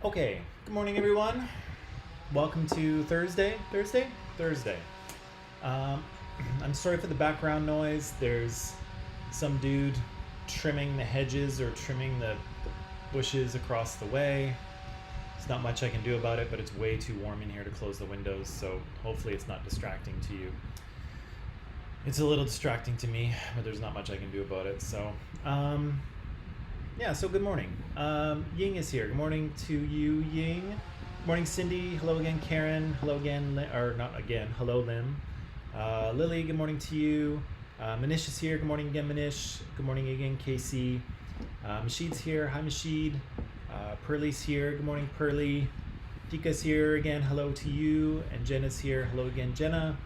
Okay, good morning, everyone. Welcome to Thursday. Um, I'm sorry for the background noise. There's some dude trimming the hedges or trimming the bushes across the way. There's not much I can do about it, but it's way too warm in here to close the windows, so hopefully it's not distracting to you. It's a little distracting to me, but there's not much I can do about it. So good morning. Ying is here. Good morning to you, Ying. Good morning, Cindy. Hello again, Karen. Hello again, or not again. Hello, Lim. Lily, good morning to you. Manish is here. Good morning again, Manish. Good morning again, Casey. Mashid's here. Hi, Mashid. Pearly's here. Good morning, Pearly. Tika's here again. Hello to you. And Jenna's here. Hello again, Jenna.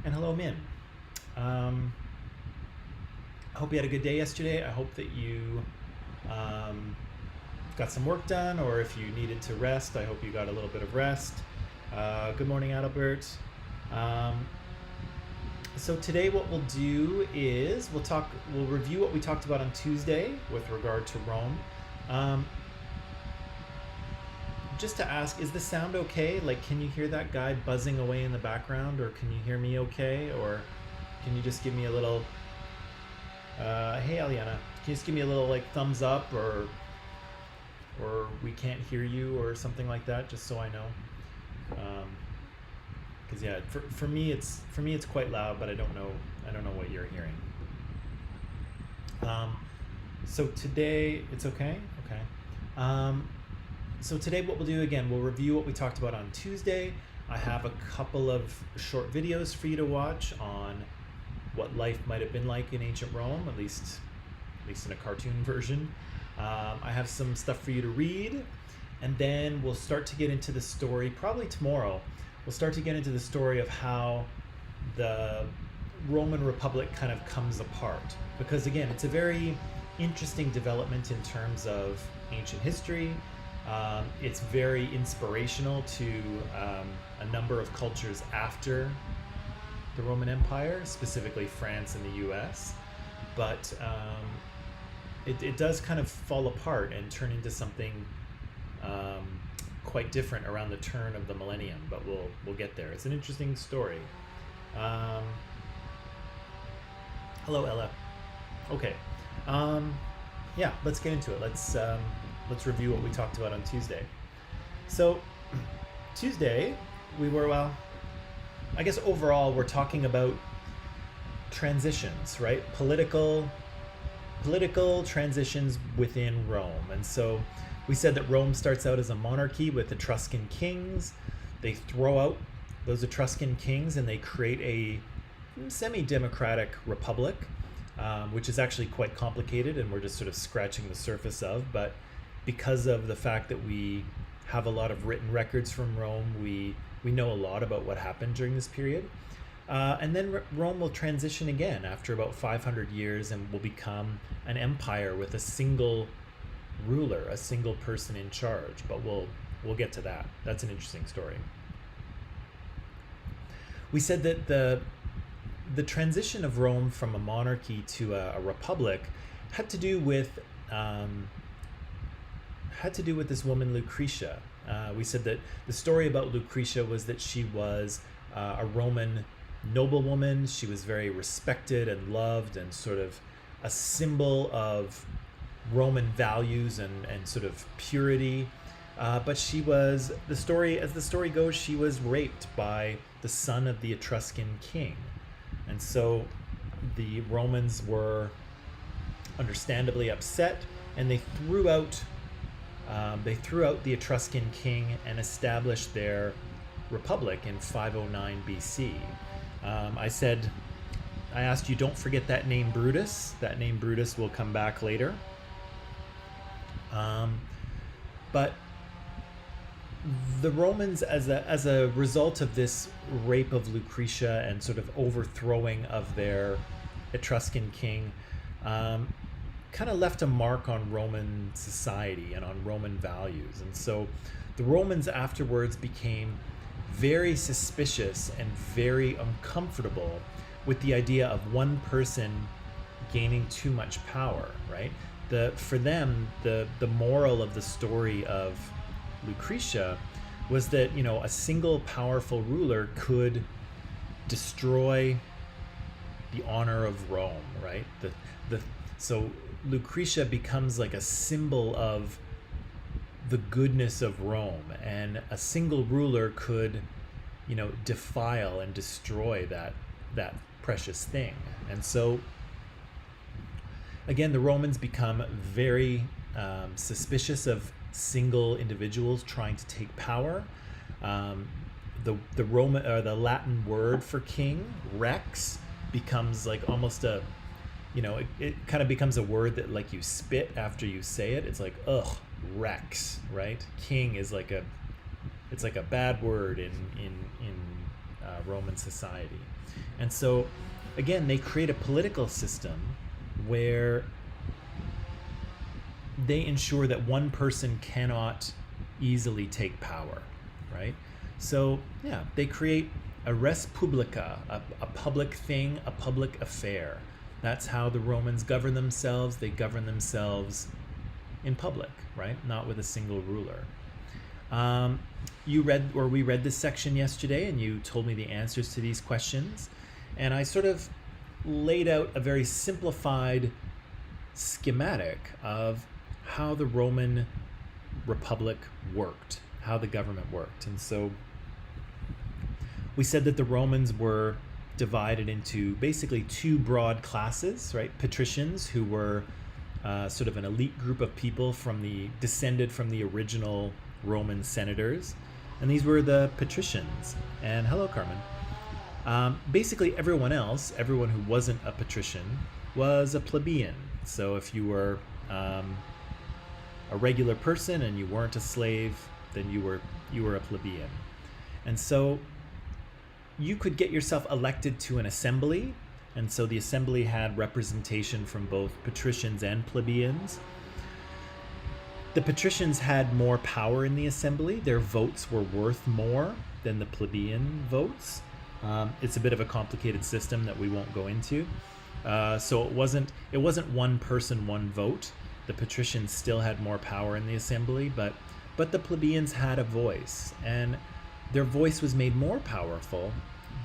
And hello, Min. I hope you had a good day yesterday. I hope that you got some work done, or if you needed to rest, I hope you got a little bit of rest. Good morning, Adalbert. So today what we'll do is we'll review what we talked about on Tuesday with regard to Rome. Just to ask, is the sound okay? Like, can you hear that guy buzzing away in the background, or can you hear me okay? Or can you just give me a little, hey Aliana, can you just give me a little like thumbs up, or we can't hear you, or something like that, just so I know. Because yeah, for me it's quite loud, but I don't know what you're hearing. So today it's okay. So today what we'll do, again, we'll review what we talked about on Tuesday. I have a couple of short videos for you to watch on what life might have been like in ancient Rome, at least in a cartoon version. I have some stuff for you to read, and then we'll start to get into the story, probably tomorrow. We'll start to get into the story of how the Roman Republic kind of comes apart. Because again, it's a very interesting development in terms of ancient history. It's very inspirational to a number of cultures after the Roman Empire, specifically France and the US. But it does kind of fall apart and turn into something quite different around the turn of the millennium, but we'll get there. It's an interesting story. Hello, Ella. Okay. Yeah, let's get into it. Let's review what we talked about on Tuesday. So Tuesday I guess overall we're talking about transitions, right? Political transitions within Rome. And so we said that Rome starts out as a monarchy with Etruscan kings. They throw out those Etruscan kings and they create a semi-democratic republic, which is actually quite complicated, and we're just sort of scratching the surface of. But because of the fact that we have a lot of written records from Rome, we know a lot about what happened during this period. And then Rome will transition again after about 500 years and will become an empire with a single ruler, a single person in charge. But we'll get to that. That's an interesting story. We said that the transition of Rome from a monarchy to a republic had to do with this woman Lucretia. We said that the story about Lucretia was that she was a Roman noblewoman. She was very respected and loved, and sort of a symbol of Roman values and sort of purity. But she was, as the story goes, she was raped by the son of the Etruscan king. And so the Romans were understandably upset, and they threw out the Etruscan king and established their republic in 509 BC. I asked you, don't forget that name Brutus. That name Brutus will come back later. But the Romans, as a result of this rape of Lucretia and sort of overthrowing of their Etruscan king, kind of left a mark on Roman society and on Roman values. And so the Romans afterwards became very suspicious and very uncomfortable with the idea of one person gaining too much power, right? For them, the moral of the story of Lucretia was that, a single powerful ruler could destroy the honor of Rome, right? So Lucretia becomes like a symbol of the goodness of Rome, and a single ruler could, defile and destroy that precious thing. And so again, the Romans become very suspicious of single individuals trying to take power. The Latin word for king, rex, becomes like almost a, it kind of becomes a word that like you spit after you say it. It's like, ugh, rex, right? King is like it's like a bad word in Roman society. And so again, they create a political system where they ensure that one person cannot easily take power, right? So yeah, they create a res publica, a public thing, a public affair. That's how the Romans govern themselves. They govern themselves in public, right? Not with a single ruler. We read this section yesterday, and you told me the answers to these questions. And I sort of laid out a very simplified schematic of how the Roman Republic worked, how the government worked. And so we said that the Romans were divided into basically two broad classes, right? Patricians, who were sort of an elite group of people descended from the original Roman senators. And these were the Patricians. And hello, Carmen. Basically everyone else, everyone who wasn't a patrician, was a plebeian. So if you were a regular person and you weren't a slave, then you were a plebeian. And so you could get yourself elected to an assembly, and so the assembly had representation from both patricians and plebeians. The patricians had more power in the assembly. Their votes were worth more than the plebeian votes. It's a bit of a complicated system that we won't go into. So it wasn't one person, one vote. The patricians still had more power in the assembly, but the plebeians had a voice, and their voice was made more powerful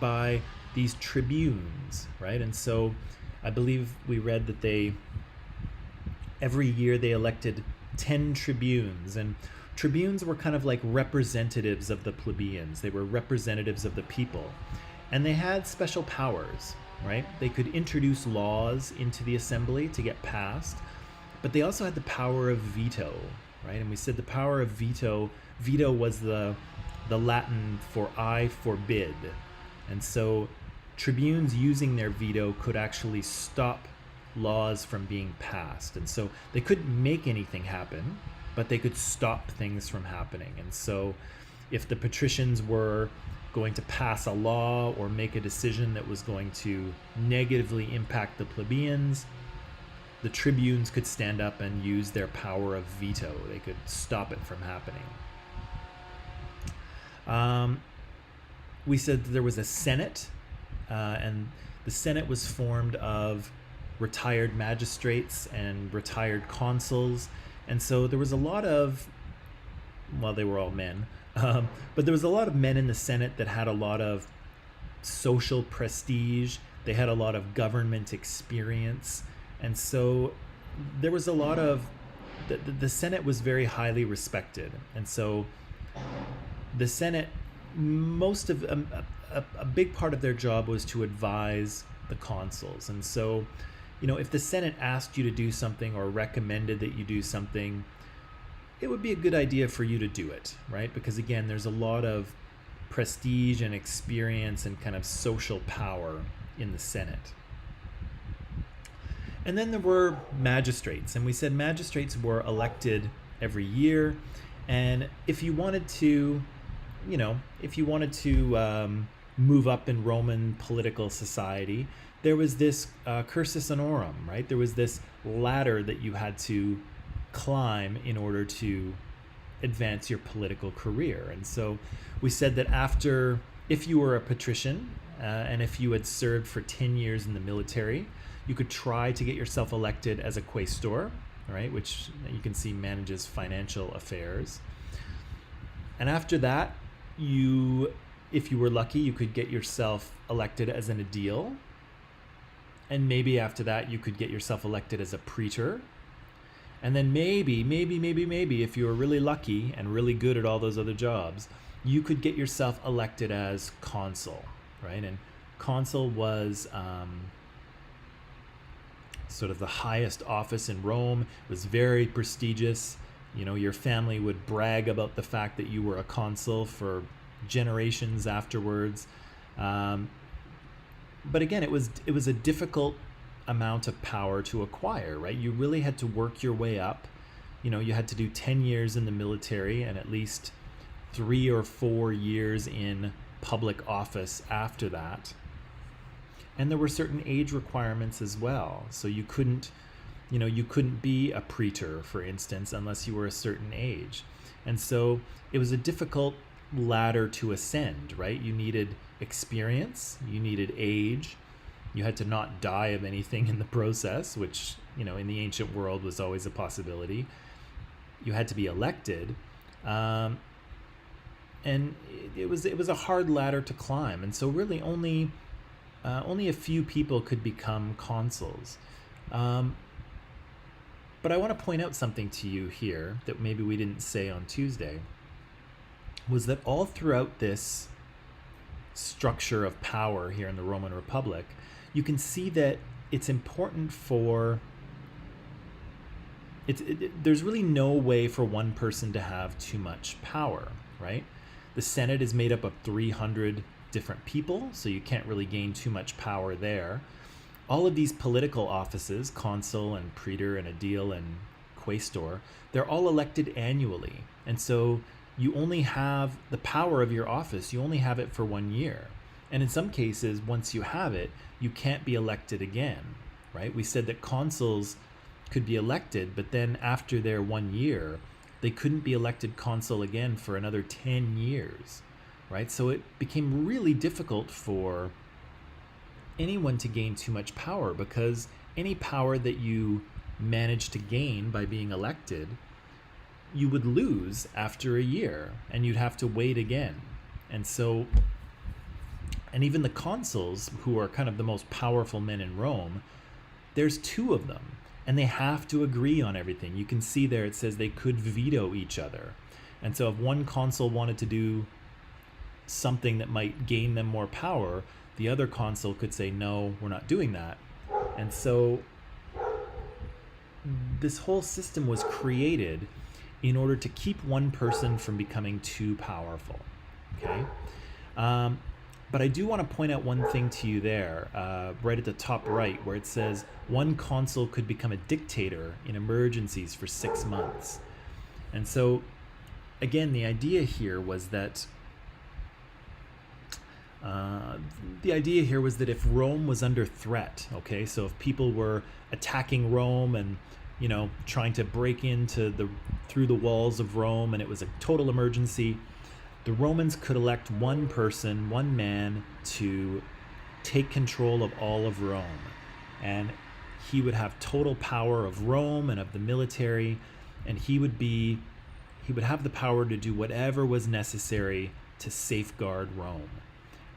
by these tribunes, right? And so I believe we read that every year they elected 10 tribunes, and tribunes were kind of like representatives of the plebeians. They were representatives of the people, and they had special powers, right? They could introduce laws into the assembly to get passed, but they also had the power of veto, right? And we said the power of veto was the Latin for I forbid. And so tribunes using their veto could actually stop laws from being passed. And so they couldn't make anything happen, but they could stop things from happening. And so if the patricians were going to pass a law or make a decision that was going to negatively impact the plebeians, the tribunes could stand up and use their power of veto. They could stop it from happening. We said that there was a Senate, and the Senate was formed of retired magistrates and retired consuls. And so there was a lot of, well, they were all men, but there was a lot of men in the Senate that had a lot of social prestige. They had a lot of government experience. And so there was a lot of, the Senate was very highly respected. And so the Senate, a big part of their job was to advise the consuls. And so, if the Senate asked you to do something or recommended that you do something, it would be a good idea for you to do it, right? Because again, there's a lot of prestige and experience and kind of social power in the Senate. And then there were magistrates, and we said magistrates were elected every year. And if you wanted to move up in Roman political society, there was this cursus honorum, right? There was this ladder that you had to climb in order to advance your political career. And so we said that if you were a patrician, and if you had served for 10 years in the military, you could try to get yourself elected as a quaestor, right? Which you can see manages financial affairs. And after that, you, if you were lucky, you could get yourself elected as an aedile. And maybe after that, you could get yourself elected as a praetor. And then maybe, if you were really lucky and really good at all those other jobs, you could get yourself elected as consul, right? And consul was sort of the highest office in Rome. It was very prestigious. You know, your family would brag about the fact that you were a consul for generations afterwards. But again, it was a difficult amount of power to acquire, right? You really had to work your way up. You know, you had to do 10 years in the military and at least 3 or 4 years in public office after that. And there were certain age requirements as well. So you couldn't be a praetor, for instance, unless you were a certain age. And so it was a difficult ladder to ascend, right? You needed experience, you needed age, you had to not die of anything in the process, which, you know, in the ancient world was always a possibility. You had to be elected, and it was a hard ladder to climb. And so really only a few people could become consuls. But I want to point out something to you here that maybe we didn't say on Tuesday, was that all throughout this structure of power here in the Roman Republic, you can see that it's important for... there's really no way for one person to have too much power, right? The Senate is made up of 300 different people, so you can't really gain too much power there. All of these political offices, consul and praetor and aedile and quaestor, they're all elected annually. And so you only have the power of your office, you only have it for 1 year. And in some cases, once you have it, you can't be elected again, right? We said that consuls could be elected, but then after their 1 year, they couldn't be elected consul again for another 10 years, right? So it became really difficult for anyone to gain too much power, because any power that you managed to gain by being elected, you would lose after a year and you'd have to wait again. And so, and even the consuls, who are kind of the most powerful men in Rome, there's 2 of them and they have to agree on everything. You can see there it says they could veto each other. And so if one consul wanted to do something that might gain them more power, the other consul could say, no, we're not doing that. And so this whole system was created in order to keep one person from becoming too powerful, okay? But I do want to point out one thing to you there, right at the top right, where it says one consul could become a dictator in emergencies for 6 months. And so, again, the idea here was that if Rome was under threat, okay, so if people were attacking Rome and, you know, trying to break through the walls of Rome, and it was a total emergency, the Romans could elect one person, one man, to take control of all of Rome. And he would have total power of Rome and of the military, and he would have the power to do whatever was necessary to safeguard Rome.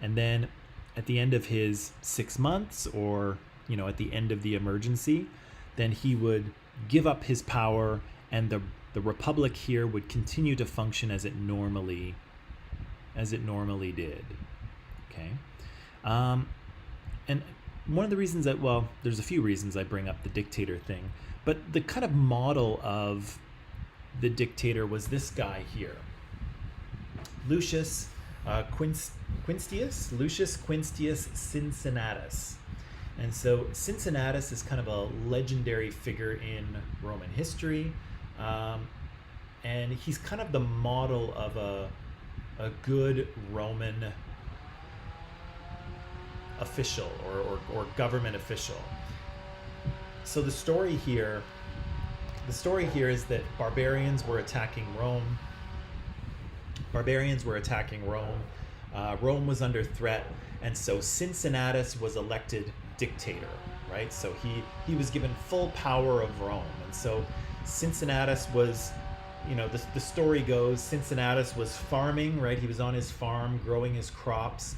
And then at the end of his 6 months, or, you know, at the end of the emergency, then he would give up his power, and the republic here would continue to function as it normally did. Okay. And one of the reasons that, well, there's a few reasons I bring up the dictator thing, but the kind of model of the dictator was this guy here, Lucius Quinctius Cincinnatus. And so Cincinnatus is kind of a legendary figure in Roman history, and he's kind of the model of a good Roman official or government official. So the story here is that barbarians were attacking Rome. Rome was under threat, and so Cincinnatus was elected dictator, right? So he was given full power of Rome. And so Cincinnatus was the story goes, Cincinnatus was farming, right? He was on his farm growing his crops,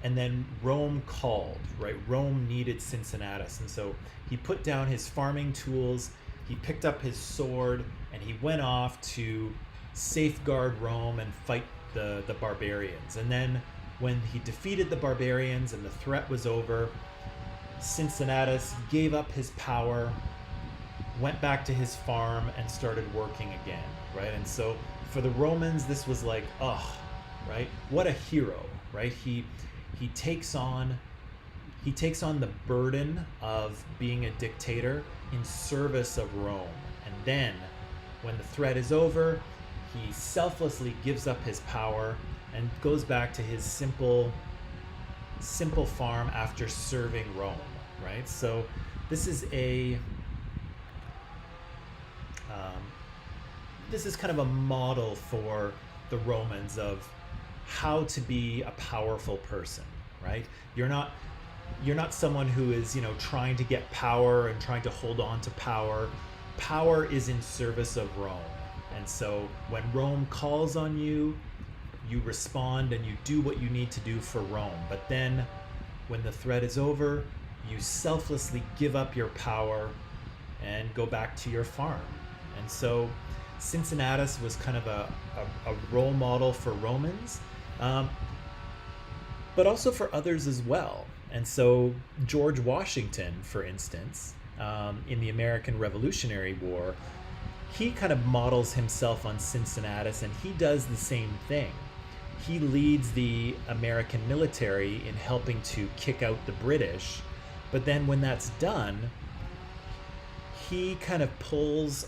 and then Rome called, right? Rome needed Cincinnatus, and so he put down his farming tools, he picked up his sword, and he went off to safeguard Rome and fight the barbarians. And then when he defeated the barbarians and the threat was over, Cincinnatus gave up his power, went back to his farm, and started working again, right? And so for the Romans, this was like, right? What a hero, right? He takes on the burden of being a dictator in service of Rome. And then when the threat is over, he selflessly gives up his power and goes back to his simple farm after serving Rome, right? So this is kind of a model for the Romans of how to be a powerful person, right? You're not someone who is, trying to get power and trying to hold on to power. Power is in service of Rome. And so when Rome calls on you, you respond and you do what you need to do for Rome. But then when the threat is over, you selflessly give up your power and go back to your farm. And so Cincinnatus was kind of a role model for Romans, but also for others as well. And so George Washington, for instance, in the American Revolutionary War, he kind of models himself on Cincinnatus, and he does the same thing. He leads the American military in helping to kick out the British, but then when that's done, he kind of pulls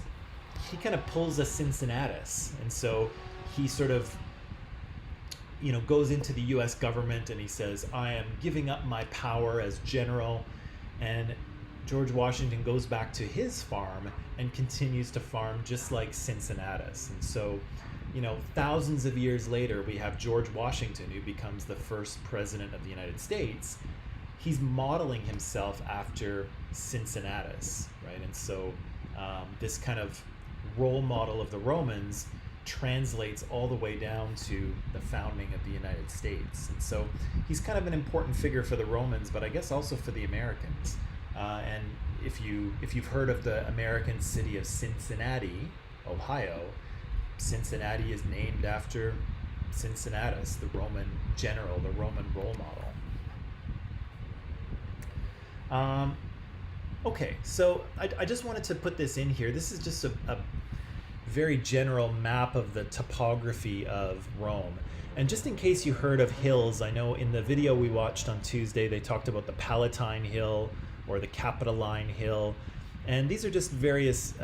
a Cincinnatus, and so he sort of goes into the US government and he says, I am giving up my power as general. And George Washington goes back to his farm and continues to farm just like Cincinnatus. And so, thousands of years later, we have George Washington, who becomes the first president of the United States. He's modeling himself after Cincinnatus, right? And so this kind of role model of the Romans translates all the way down to the founding of the United States. And so he's kind of an important figure for the Romans, but I guess also for the Americans. And if you've heard of the American city of Cincinnati, Ohio, Cincinnati is named after Cincinnatus, the Roman general, the Roman role model. Okay, so I just wanted to put this in here. This is just a very general map of the topography of Rome. And just in case you heard of hills, I know in the video we watched on Tuesday, they talked about the Palatine Hill or the Capitoline Hill. And these are just various,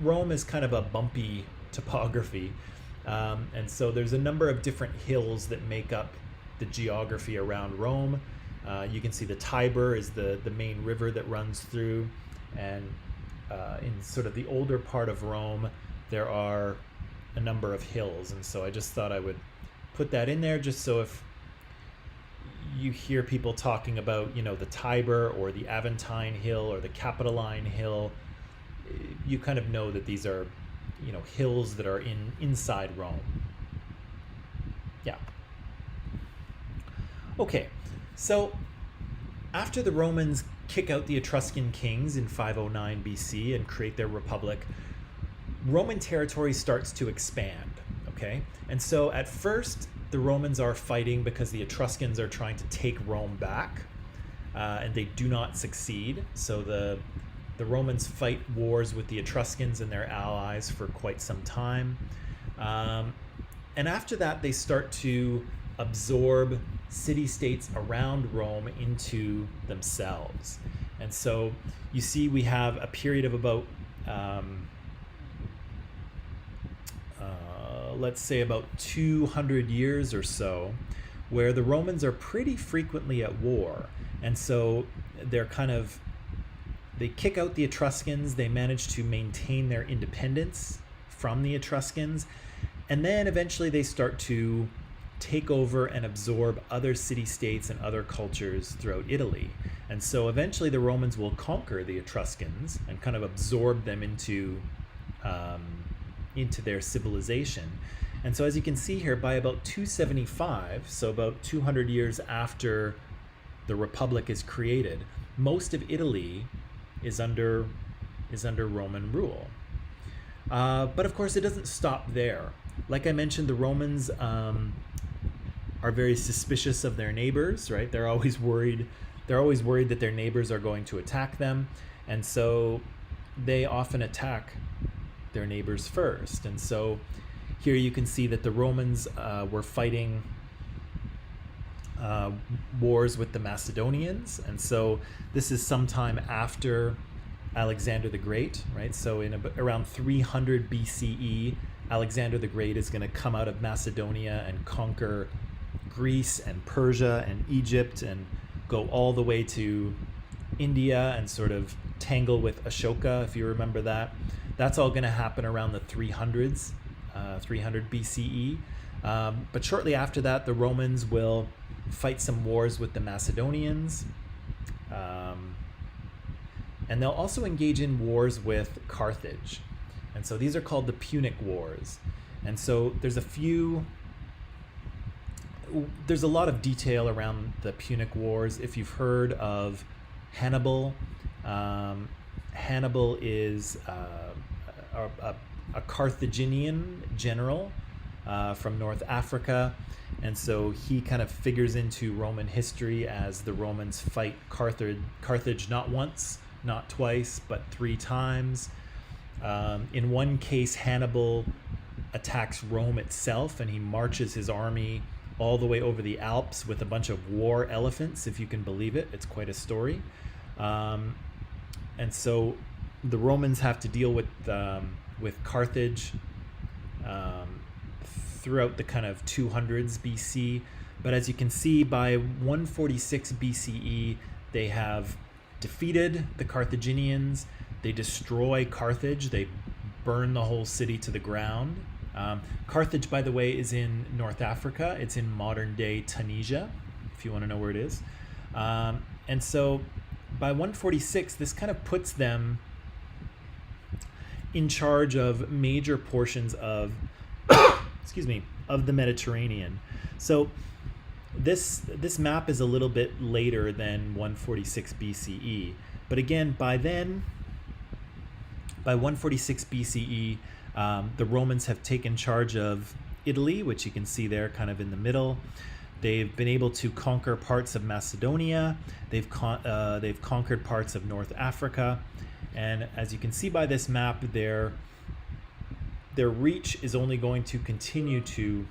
Rome is kind of a bumpy topography. And so there's a number of different hills that make up the geography around Rome. You can see the Tiber is the main river that runs through. And in sort of the older part of Rome, there are a number of hills. And so I just thought I would put that in there just so if you hear people talking about, the Tiber or the Aventine Hill or the Capitoline Hill, you kind of know that these are, hills that are inside Rome. Yeah. Okay, so after the Romans kick out the Etruscan kings in 509 BC and create their republic, Roman territory starts to expand, okay? And so at first, the Romans are fighting because the Etruscans are trying to take Rome back, and they do not succeed. So the Romans fight wars with the Etruscans and their allies for quite some time. And after that, they start to absorb city-states around Rome into themselves. And so you see we have a period of about, let's say about 200 years or so, where the Romans are pretty frequently at war. And so they kick out the Etruscans, they manage to maintain their independence from the Etruscans, and then eventually they start to take over and absorb other city-states and other cultures throughout Italy. And so eventually the Romans will conquer the Etruscans and kind of absorb them into into their civilization. And so as you can see here, by about 275, so about 200 years after the Republic is created, most of Italy is under Roman rule. But of course, it doesn't stop there. Like I mentioned, the Romans are very suspicious of their neighbors, right? They're always worried that their neighbors are going to attack them, and so they often attack their neighbors first. And so here you can see that the Romans were fighting wars with the Macedonians, and so this is sometime after Alexander the Great, right? So in around 300 BCE, Alexander the Great is going to come out of Macedonia and conquer Greece and Persia and Egypt and go all the way to India and sort of tangle with Ashoka, if you remember that. That's all going to happen around the 300s, 300 BCE. But shortly after that, the Romans will fight some wars with the Macedonians. And they'll also engage in wars with Carthage. And so these are called the Punic Wars. And so there's a lot of detail around the Punic Wars. If you've heard of Hannibal, Hannibal is a Carthaginian general from North Africa. And so he kind of figures into Roman history as the Romans fight Carthage not once, not twice, but 3 times. In one case, Hannibal attacks Rome itself, and he marches his army all the way over the Alps with a bunch of war elephants, if you can believe it. It's quite a story. And so the Romans have to deal with Carthage throughout the kind of 200s BC. But as you can see, by 146 BCE, they have defeated the Carthaginians. They destroy Carthage. They burn the whole city to the ground. Carthage, by the way, is in North Africa. It's in modern-day Tunisia, if you want to know where it is. And so by 146, this kind of puts them in charge of major portions of of the Mediterranean. So this map is a little bit later than 146 BCE. But again, by 146 BCE, the Romans have taken charge of Italy, which you can see there kind of in the middle. They've been able to conquer parts of Macedonia. They've conquered parts of North Africa. And as you can see by this map, their reach is only going to continue to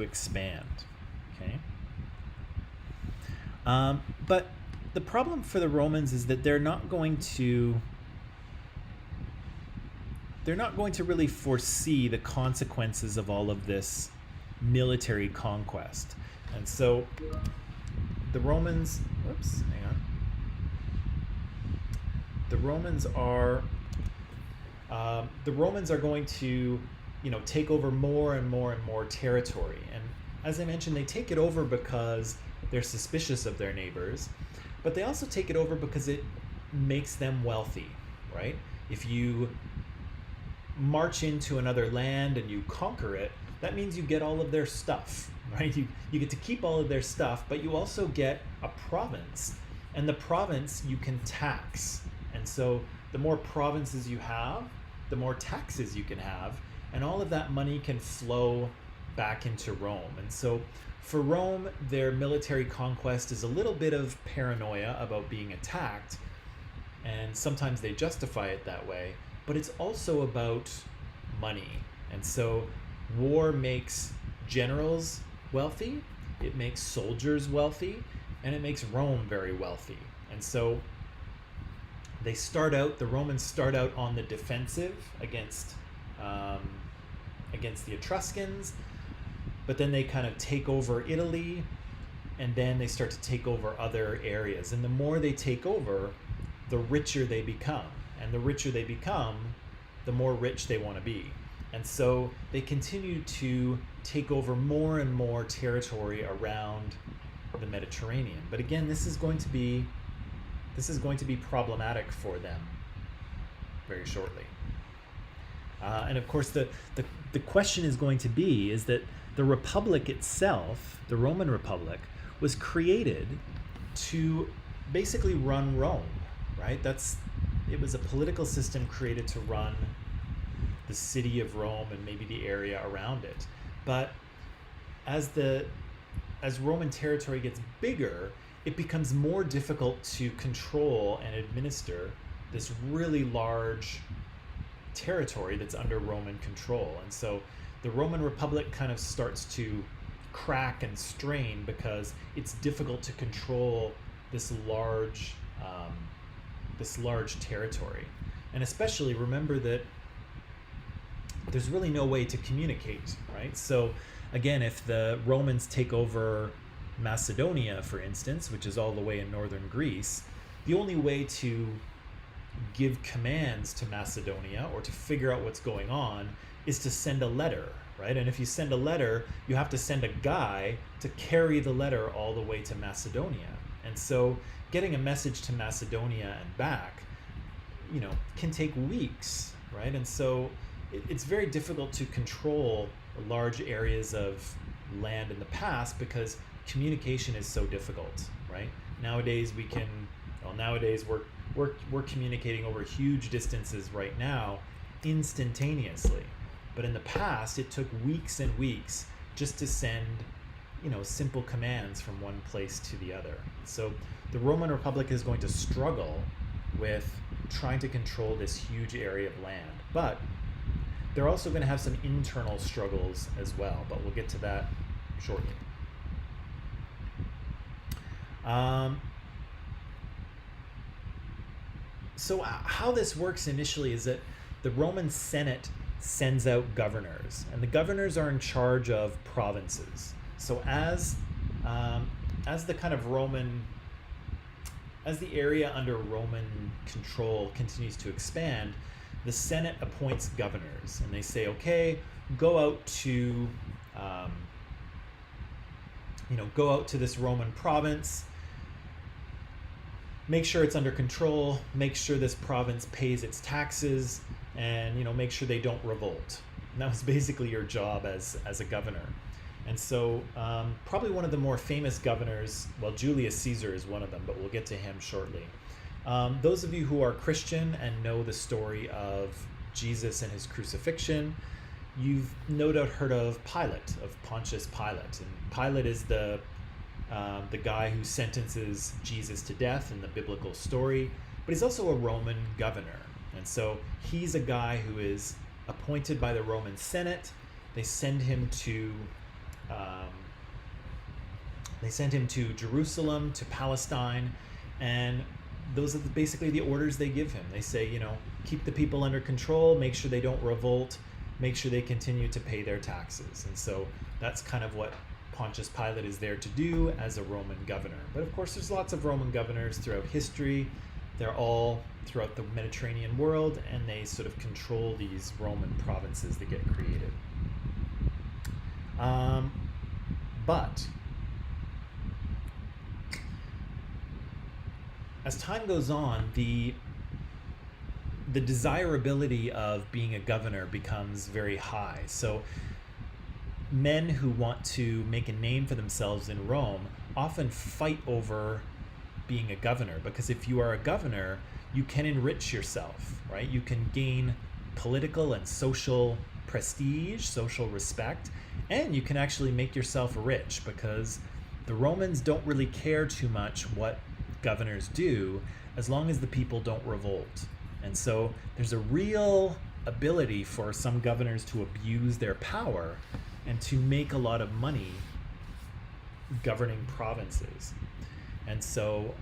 expand. Okay. But the problem for the Romans is that they're not going to really foresee the consequences of all of this military conquest. And so the Romans, the Romans are going to, take over more and more and more territory. And as I mentioned, they take it over because they're suspicious of their neighbors, but they also take it over because it makes them wealthy, right? If you march into another land and you conquer it, that means you get all of their stuff, right? You get to keep all of their stuff, but you also get a province, and the province you can tax. And so the more provinces you have, the more taxes you can have, and all of that money can flow back into Rome. And so for Rome, their military conquest is a little bit of paranoia about being attacked, and sometimes they justify it that way, but it's also about money. And so war makes generals wealthy, it makes soldiers wealthy, and it makes Rome very wealthy. And so the Romans start out on the defensive against the Etruscans, but then they kind of take over Italy, and then they start to take over other areas. And the more they take over, the richer they become. And the richer they become, the more rich they want to be. And so they continue to take over more and more territory around the Mediterranean. But again, this is going to be problematic for them. very shortly. And of course, the question is going to be is that the Republic itself, the Roman Republic, was created to basically run Rome, right? It was a political system created to run the city of Rome and maybe the area around it. But as Roman territory gets bigger, it becomes more difficult to control and administer this really large territory that's under Roman control. And so the Roman Republic kind of starts to crack and strain because it's difficult to control this large territory. And especially remember that there's really no way to communicate, right? So again, if the Romans take over Macedonia, for instance, which is all the way in northern Greece, the only way to give commands to Macedonia or to figure out what's going on is to send a letter, right? And if you send a letter, you have to send a guy to carry the letter all the way to Macedonia. And so getting a message to Macedonia and back, can take weeks, right? And so it's very difficult to control large areas of land in the past because communication is so difficult, right? Nowadays we're communicating over huge distances right now instantaneously. But in the past, it took weeks and weeks just to send, simple commands from one place to the other. So the Roman Republic is going to struggle with trying to control this huge area of land. But they're also going to have some internal struggles as well, but we'll get to that shortly. So how this works initially is that the Roman Senate sends out governors, and the governors are in charge of provinces. So as the kind of as the area under Roman control continues to expand, the Senate appoints governors, and they say, okay, go out to this Roman province, make sure it's under control, make sure this province pays its taxes, and make sure they don't revolt. And that was basically your job as a governor. And so probably one of the more famous governors, well, Julius Caesar is one of them, but we'll get to him shortly. Those of you who are Christian and know the story of Jesus and his crucifixion, you've no doubt heard of Pilate, of Pontius Pilate. And Pilate is the guy who sentences Jesus to death in the biblical story, but he's also a Roman governor. And so he's a guy who is appointed by the Roman Senate. They send him to Jerusalem, to Palestine, and those are basically the orders they give him. They say, keep the people under control, make sure they don't revolt, make sure they continue to pay their taxes. And so that's kind of what Pontius Pilate is there to do as a Roman governor. But of course, there's lots of Roman governors throughout history. They're all throughout the Mediterranean world, and they sort of control these Roman provinces that get created. But as time goes on, the desirability of being a governor becomes very high. So men who want to make a name for themselves in Rome often fight over being a governor, because if you are a governor, you can enrich yourself, right? You can gain political and social prestige, social respect, and you can actually make yourself rich, because the Romans don't really care too much what governors do as long as the people don't revolt. And so there's a real ability for some governors to abuse their power and to make a lot of money governing provinces. And so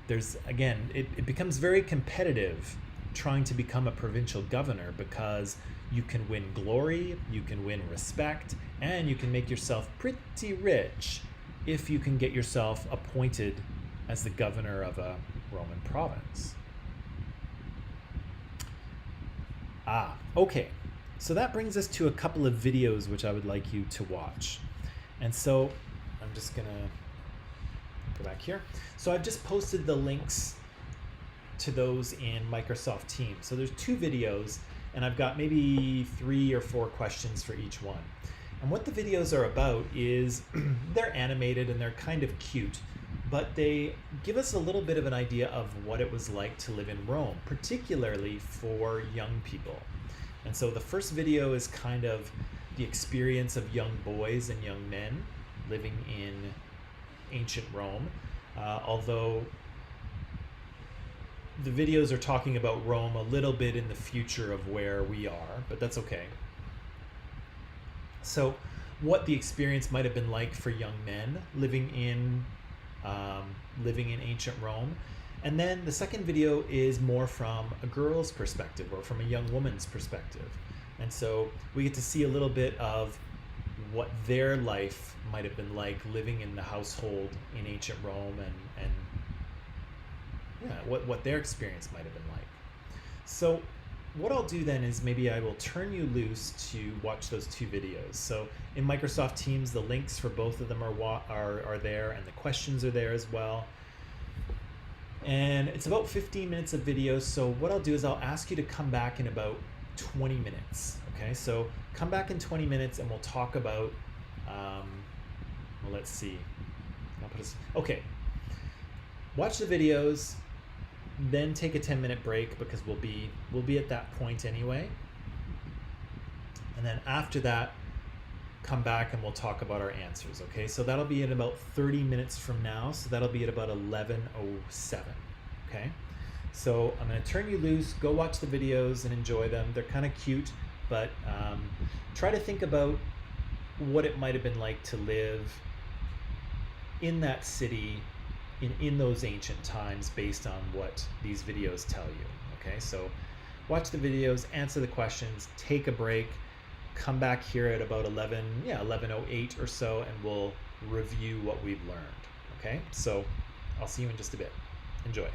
there's, again, it becomes very competitive trying to become a provincial governor, because you can win glory, you can win respect, and you can make yourself pretty rich if you can get yourself appointed as the governor of a Roman province. Okay. So that brings us to a couple of videos which I would like you to watch. And so I'm just going to go back here. So I've just posted the links to those in Microsoft Teams. So there's 2 videos, and I've got maybe 3 or 4 questions for each one. And what the videos are about is they're animated and they're kind of cute, but they give us a little bit of an idea of what it was like to live in Rome, particularly for young people. And so the first video is kind of the experience of young boys and young men living in ancient Rome, although the videos are talking about Rome a little bit in the future of where we are, but that's okay. So what the experience might have been like for young men living in ancient Rome. And then the second video is more from a girl's perspective or from a young woman's perspective. And so we get to see a little bit of what their life might have been like living in the household in ancient Rome, and yeah, what their experience might have been like. So what I'll do then is maybe I will turn you loose to watch those 2 videos. So in Microsoft Teams, the links for both of them are there, and the questions are there as well. And it's about 15 minutes of video. So what I'll do is I'll ask you to come back in about 20 minutes. Okay, so come back in 20 minutes and we'll talk about, well, let's see. Okay, watch the videos, then take a 10-minute break because we'll be at that point anyway. And then after that, come back and we'll talk about our answers. Okay, so that'll be at about 30 minutes from now. So that'll be at about 11:07. Okay, so I'm going to turn you loose. Go watch the videos and enjoy them. They're kind of cute, but try to think about what it might have been like to live in that city in those ancient times based on what these videos tell you. Okay, so watch the videos, answer the questions, take a break, come back here at about 11:08 or so, and we'll review what we've learned. Okay, so I'll see you in just a bit. Enjoy.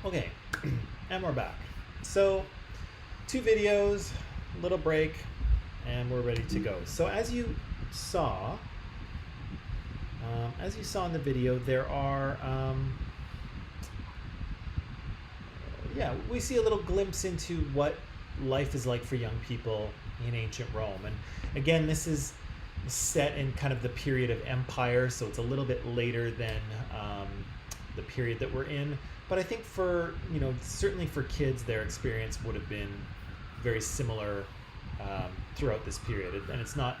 Okay, and we're back. So, 2 videos, little break, and we're ready to go. So as you saw in the video, there are, we see a little glimpse into what life is like for young people in ancient Rome. And again, this is set in kind of the period of empire, so it's a little bit later than the period that we're in. But I think for, certainly for kids, their experience would have been very similar throughout this period. And it's not,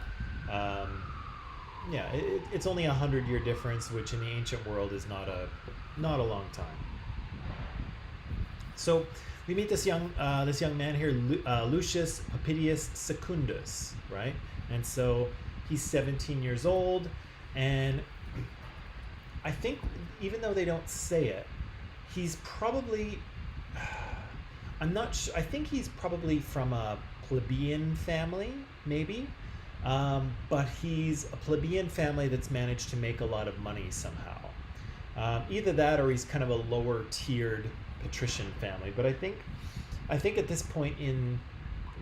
it's only 100-year difference, which in the ancient world is not a long time. So we meet this young man here, Lucius Papitius Secundus, right? And so he's 17 years old, and I think even though they don't say it, he's probably, I think he's probably from a plebeian family, maybe, but he's a plebeian family that's managed to make a lot of money somehow. Either that, or he's kind of a lower tiered patrician family. But I think at this point in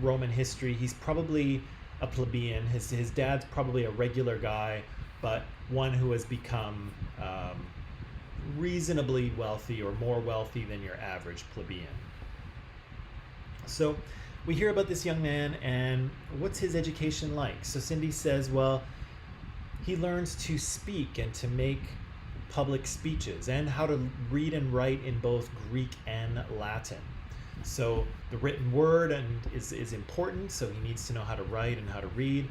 Roman history, he's probably a plebeian. His dad's probably a regular guy, but one who has become reasonably wealthy, or more wealthy than your average plebeian. So we hear about this young man, and what's his education like? So Cindy says, well, he learns to speak and to make public speeches, and how to read and write in both Greek and Latin. So the written word is important, so he needs to know how to write and how to read.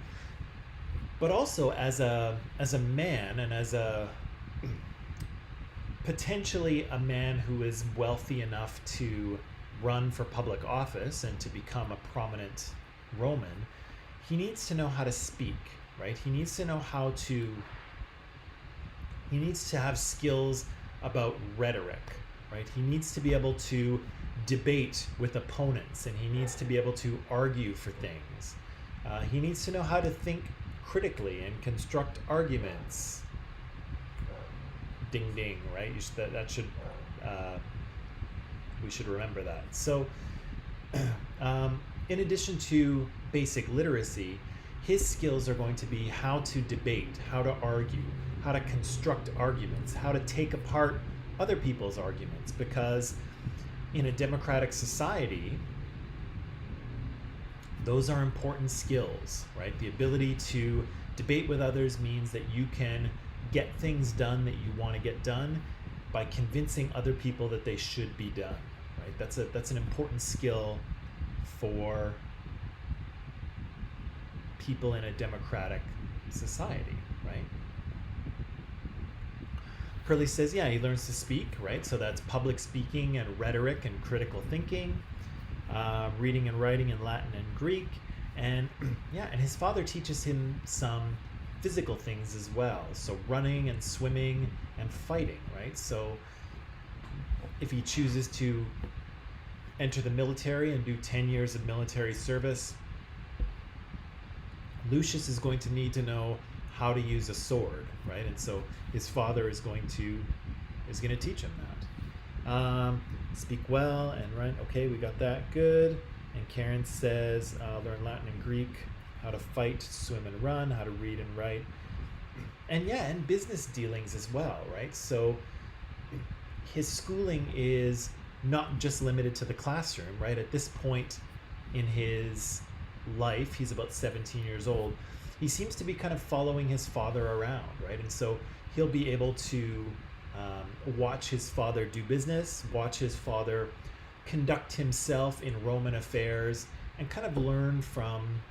But also as a man, and as a potentially a man who is wealthy enough to run for public office and to become a prominent Roman, he needs to know how to speak, right? He needs to know he needs to have skills about rhetoric, right? He needs to be able to debate with opponents, and he needs to be able to argue for things. He needs to know how to think critically and construct arguments. Ding ding, right? We should remember that. So in addition to basic literacy, his skills are going to be how to debate, how to argue, how to construct arguments, how to take apart other people's arguments, because in a democratic society, those are important skills, right? The ability to debate with others means that you can get things done that you want to get done by convincing other people that they should be done, right? That's an important skill for people in a democratic society, right? Curly says, he learns to speak, right? So that's public speaking and rhetoric and critical thinking, reading and writing in Latin and Greek, and and his father teaches him some physical things as well. So running and swimming and fighting, right? So if he chooses to enter the military and do 10 years of military service, Lucius is going to need to know how to use a sword, right? And so his father is going to teach him that. Speak well and write. Okay, we got that. Good. And Karen says, learn Latin and Greek, how to fight, swim and run, how to read and write. And business dealings as well, right? So his schooling is not just limited to the classroom, right? At this point in his life, he's about 17 years old. He seems to be kind of following his father around, right? And so he'll be able to watch his father do business, watch his father conduct himself in Roman affairs, and kind of learn from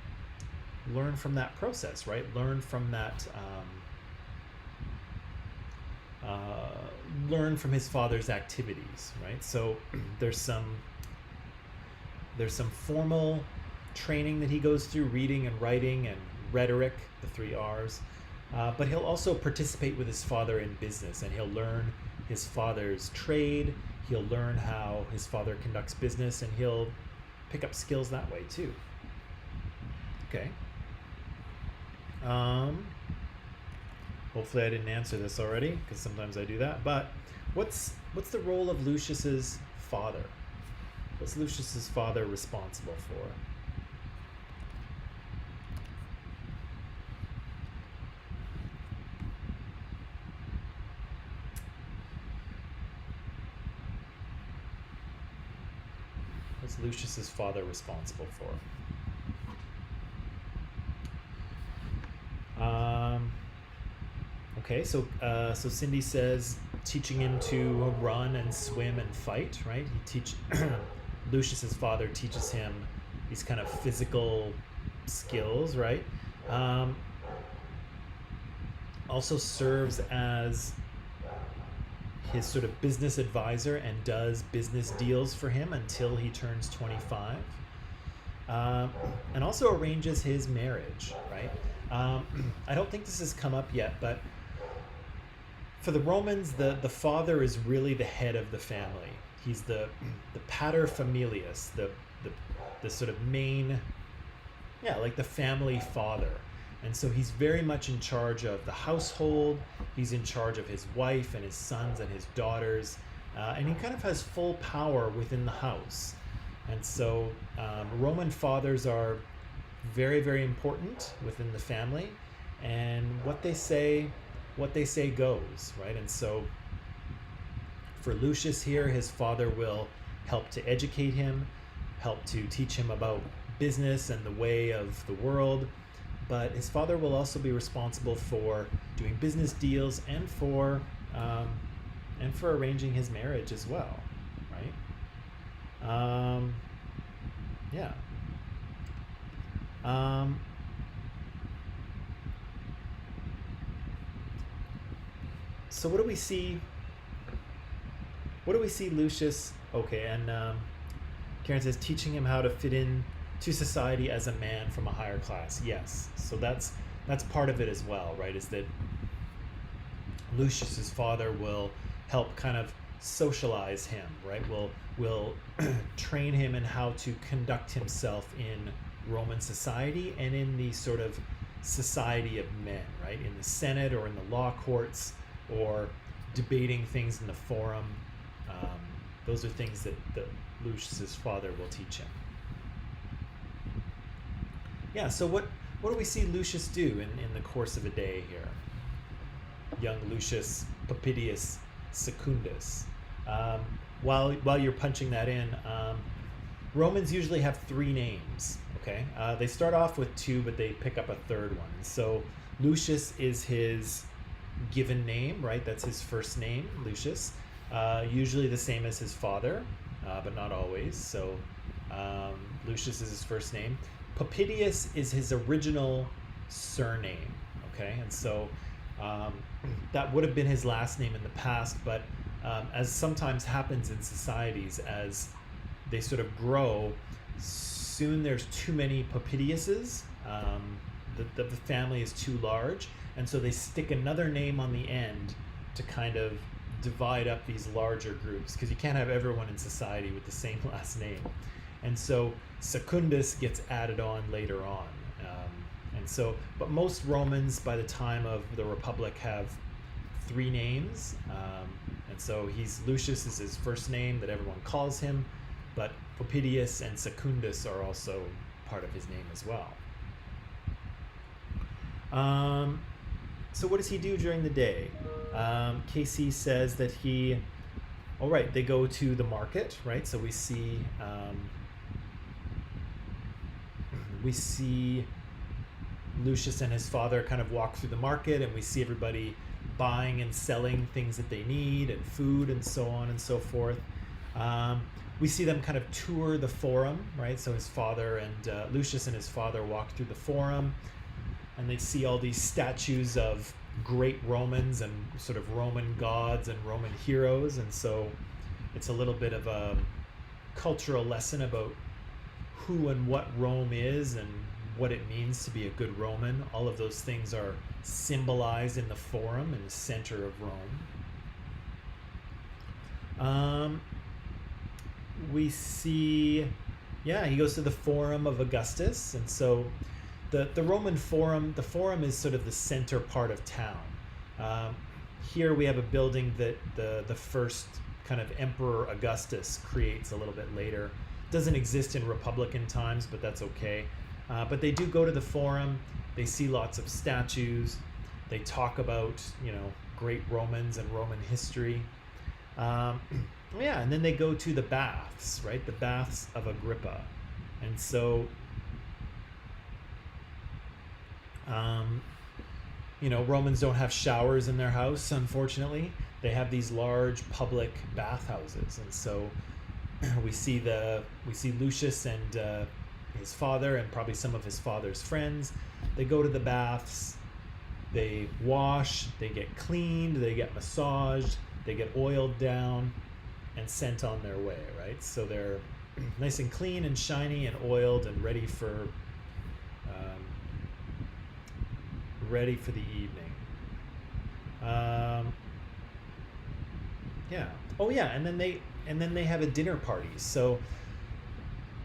that process, right? Learn from that, learn from his father's activities, right? So there's some formal training that he goes through, reading and writing and rhetoric, the 3 R's, but he'll also participate with his father in business, and he'll learn his father's trade, he'll learn how his father conducts business, and he'll pick up skills that way too. Okay. Hopefully I didn't answer this already, because sometimes I do that, but what's the role of Lucius's father? What's Lucius's father responsible for? What's Lucius's father responsible for? Okay, so Cindy says teaching him to run and swim and fight, right? Lucius's father teaches him these kind of physical skills, right? Also serves as his sort of business advisor and does business deals for him until he turns 25. And also arranges his marriage, right? I don't think this has come up yet, but for the Romans, the father is really the head of the family. He's the pater familias, the sort of main, like the family father. And so he's very much in charge of the household. He's in charge of his wife and his sons and his daughters. And he kind of has full power within the house. And so Roman fathers are very, very important within the family. And what they say goes, right? And so for Lucius here, his father will help to educate him, help to teach him about business and the way of the world. But his father will also be responsible for doing business deals and for arranging his marriage as well, right? So what do we see? What do we see Lucius? Okay, and Karen says teaching him how to fit in to society as a man from a higher class. Yes, so that's part of it as well, right? Is that Lucius's father will help kind of socialize him, right? Will train him in how to conduct himself in Roman society and in the sort of society of men, right? In the Senate or in the law courts or debating things in the forum. Those are things that Lucius's father will teach him. Yeah, so what do we see Lucius do in the course of a day here? Young Lucius Papitius Secundus. While you're punching that in, Romans usually have 3 names, okay? They start off with 2, but they pick up a third one. So Lucius is his given name, right? That's his first name, Lucius. Usually the same as his father, but not always. So Lucius is his first name. Papitius is his original surname, okay? And so that would have been his last name in the past, but as sometimes happens in societies, as they sort of grow, soon there's too many Papitiuses. The family is too large, and so they stick another name on the end to kind of divide up these larger groups, because you can't have everyone in society with the same last name. And so Secundus gets added on later on. But most Romans by the time of the Republic have 3 names. And so Lucius is his first name that everyone calls him, but Papitius and Secundus are also part of his name as well. So what does he do during the day? Casey says that they go to the market, right? So we see Lucius and his father kind of walk through the market, and we see everybody buying and selling things that they need and food and so on and so forth. We see them kind of tour the forum, right? So his father and Lucius and his father walk through the forum, and they see all these statues of great Romans and sort of Roman gods and Roman heroes. And so it's a little bit of a cultural lesson about who and what Rome is and what it means to be a good Roman. All of those things are symbolized in the forum in the center of Rome. We see, he goes to the Forum of Augustus, and so the Roman Forum, the Forum is sort of the center part of town. Here we have a building that the first kind of Emperor Augustus creates a little bit later. Doesn't exist in Republican times, but that's okay. But they do go to the Forum. They see lots of statues. They talk about, great Romans and Roman history. Yeah, and then they go to the baths, right? The baths of Agrippa. And so, Romans don't have showers in their house, unfortunately. They have these large public bathhouses. And so we see Lucius and his father and probably some of his father's friends. They go to the baths, they wash, they get cleaned, they get massaged, they get oiled down and sent on their way, right? So they're nice and clean and shiny and oiled and ready for the evening. Yeah. Oh yeah, and then they have a dinner party. So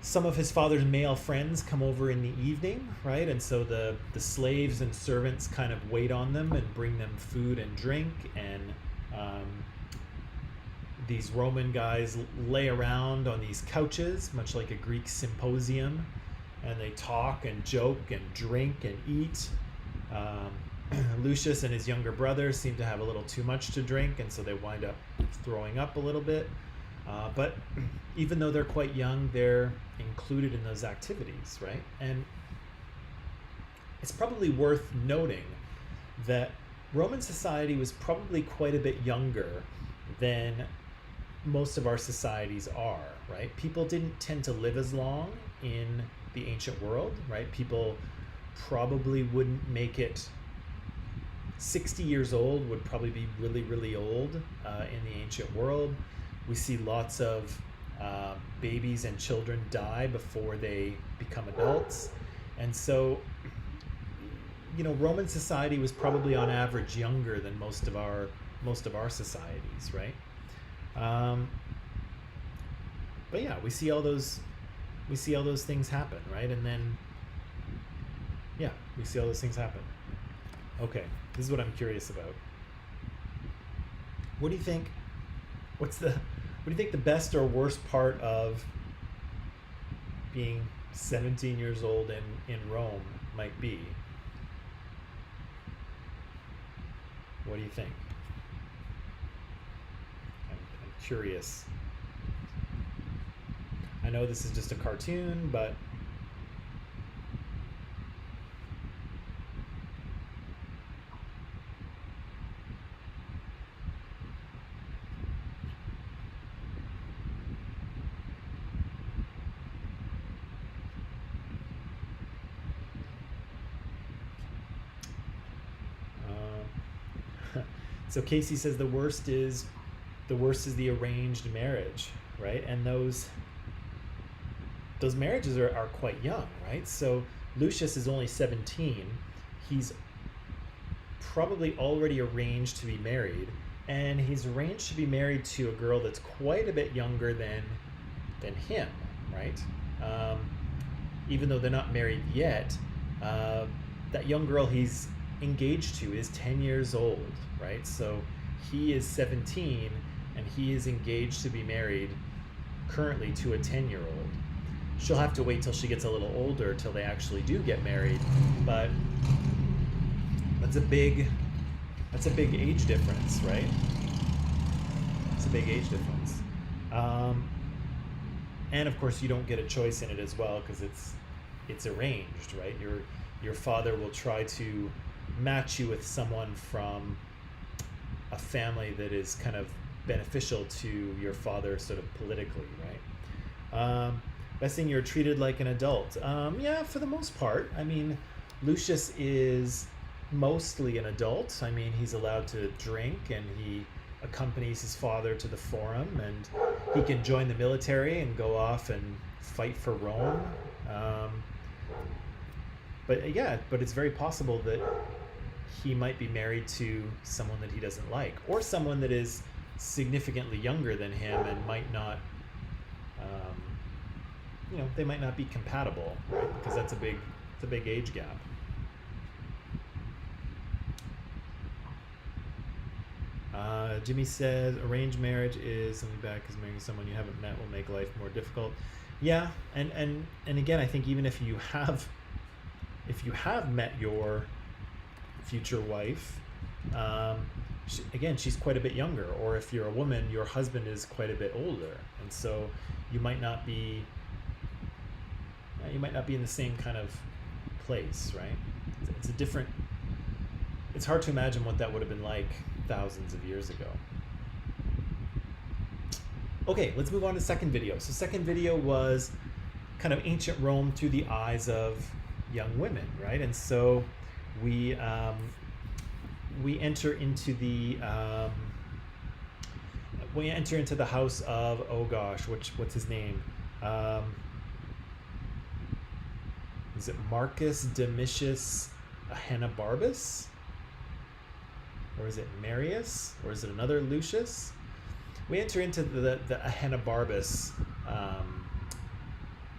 some of his father's male friends come over in the evening, right? And so the slaves and servants kind of wait on them and bring them food and drink, and these Roman guys lay around on these couches, much like a Greek symposium, and they talk and joke and drink and eat. Lucius and his younger brother seem to have a little too much to drink, and so they wind up throwing up a little bit. But even though they're quite young, they're included in those activities, right? And it's probably worth noting that Roman society was probably quite a bit younger than most of our societies are, right? People didn't tend to live as long in the ancient world, right? People probably wouldn't make it 60 years old, would probably be really, really old in the ancient world. We see lots of babies and children die before they become adults. And so, Roman society was probably on average younger than most of our societies, right? But yeah, we see all those things happen, right? And then, yeah, we see all those things happen. Okay, this is what I'm curious about. What do you think? What do you think the best or worst part of being 17 years old in Rome might be? What do you think? I'm curious. I know this is just a cartoon, but so Casey says the worst is the arranged marriage, right? And those marriages are quite young, right? So Lucius is only 17. He's probably already arranged to be married, and he's arranged to be married to a girl that's quite a bit younger than him, right? Even though they're not married yet, that young girl he's engaged to is 10 years old, right? So he is 17 and he is engaged to be married currently to a 10-year-old. She'll have to wait till she gets a little older till they actually do get married, but that's a big age difference, right? It's a big age difference. And of course you don't get a choice in it as well, because it's arranged, right? Your father will try to match you with someone from a family that is kind of beneficial to your father sort of politically, right? Best thing, you're treated like an adult. Yeah, for the most part. I mean, Lucius is mostly an adult. I mean, he's allowed to drink and he accompanies his father to the Forum, and he can join the military and go off and fight for Rome. But it's very possible that he might be married to someone that he doesn't like, or someone that is significantly younger than him and might not, they might not be compatible, right? Because it's a big age gap. Jimmy says arranged marriage is something bad because marrying someone you haven't met will make life more difficult. Yeah, and again, I think even if you have met your future wife, she's quite a bit younger, or if you're a woman, your husband is quite a bit older, and so you might not be in the same kind of place, right? It's hard to imagine what that would have been like thousands of years ago. Okay, let's move on to the second video. So second video was kind of ancient Rome through the eyes of young women, right? And so we enter into the house of, oh gosh, what's his name? Is it Marcus Domitius Ahenobarbus? Or is it Marius? Or is it another Lucius? We enter into the Ahenobarbus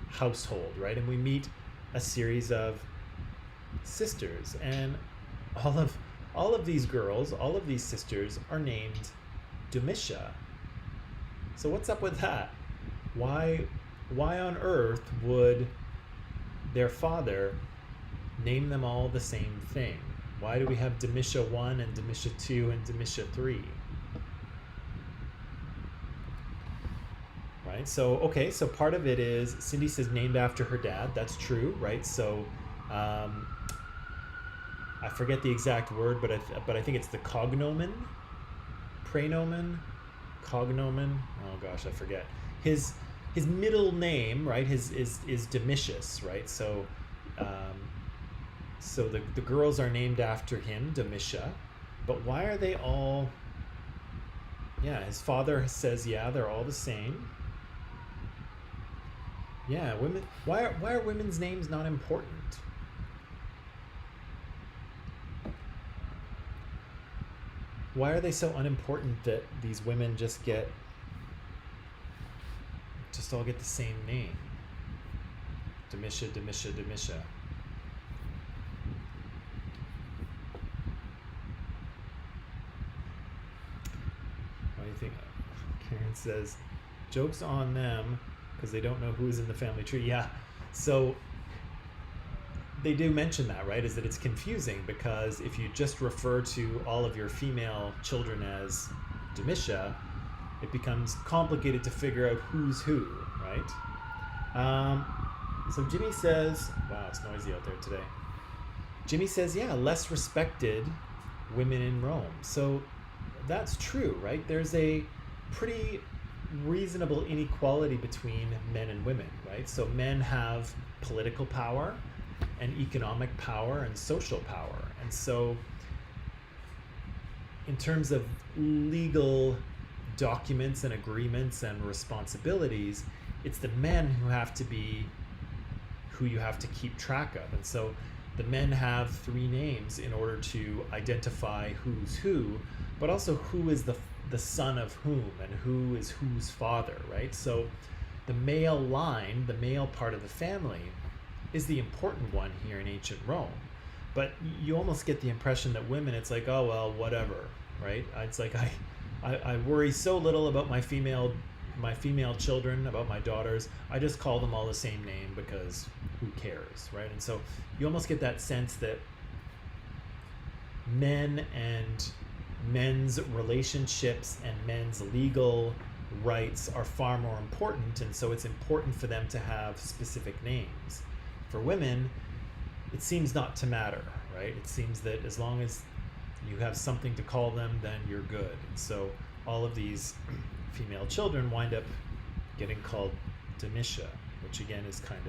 household, right? And we meet a series of sisters, and all of these girls, all of these sisters are named Domitia. So what's up with that? Why on earth would their father name them all the same thing? Why do we have Domitia 1 and Domitia 2 and Domitia 3? Right? So part of it is, Cindy says named after her dad. That's true, right? So I forget the exact word, but I think it's the cognomen, praenomen, cognomen. Oh gosh, I forget. His middle name, right, is Domitius, right? So the girls are named after him, Domitia, but why are they all? Yeah, his father says, yeah, they're all the same. Yeah, women. Why are women's names not important? Why are they so unimportant that these women just all get the same name? Domitia, Domitia, Domitia. What do you think? Karen says, joke's on them because they don't know who's in the family tree. Yeah, so they do mention that, right? Is that it's confusing because if you just refer to all of your female children as Domitia, it becomes complicated to figure out who's who, right? So Jimmy says, wow, it's noisy out there today. Jimmy says, yeah, less respected women in Rome. So that's true, right? There's a pretty reasonable inequality between men and women, right? So men have political power and economic power and social power. And so in terms of legal documents and agreements and responsibilities, it's the men who you have to keep track of. And so the men have 3 names in order to identify who's who, but also who is the son of whom and who is whose father, right? So the male line, the male part of the family, is the important one here in ancient Rome. But you almost get the impression that women, it's like, oh well, whatever, right? It's like I worry so little about my female children, about my daughters. I just call them all the same name because who cares, right? And so you almost get that sense that men and men's relationships and men's legal rights are far more important, and so it's important for them to have specific names. For women, it seems not to matter, right? It seems that as long as you have something to call them, then you're good. And so all of these female children wind up getting called Domitia, which again is kind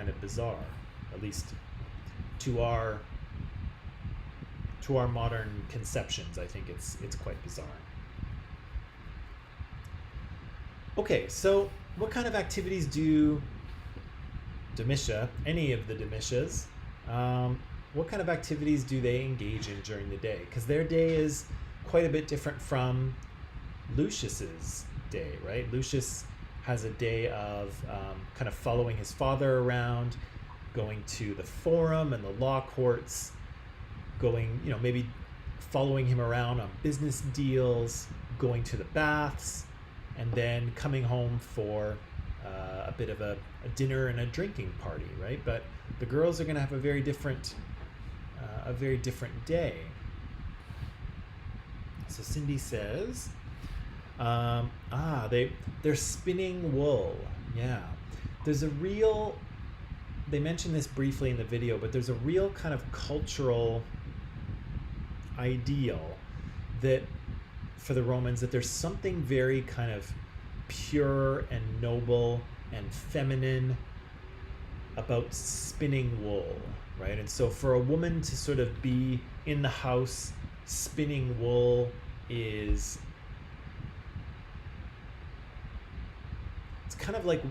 of bizarre, at least to our modern conceptions. I think it's quite bizarre. Okay, so what kind of activities do Domitia, any of the Domitias, what kind of activities do they engage in during the day? Because their day is quite a bit different from Lucius's day, right? Lucius has a day of kind of following his father around, going to the forum and the law courts, going, maybe following him around on business deals, going to the baths, and then coming home for a bit of a dinner and a drinking party, right? But the girls are going to have a very different day. So Cindy says, they're spinning wool. Yeah, there's a real. They mentioned this briefly in the video, but there's a real kind of cultural ideal that for the Romans, that there's something very kind of pure and noble and feminine about spinning wool, right? And so for a woman to sort of be in the house spinning wool it's kind of like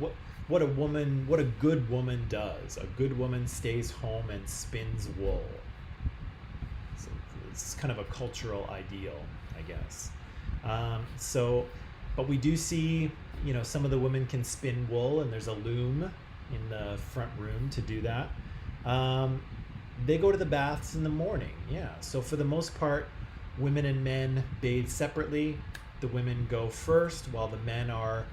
what a good woman does. A good woman stays home and spins wool. So it's kind of a cultural ideal, I guess. But we do see, some of the women can spin wool, and there's a loom in the front room to do that. They go to the baths in the morning. Yeah. So for the most part, women and men bathe separately. The women go first while the men are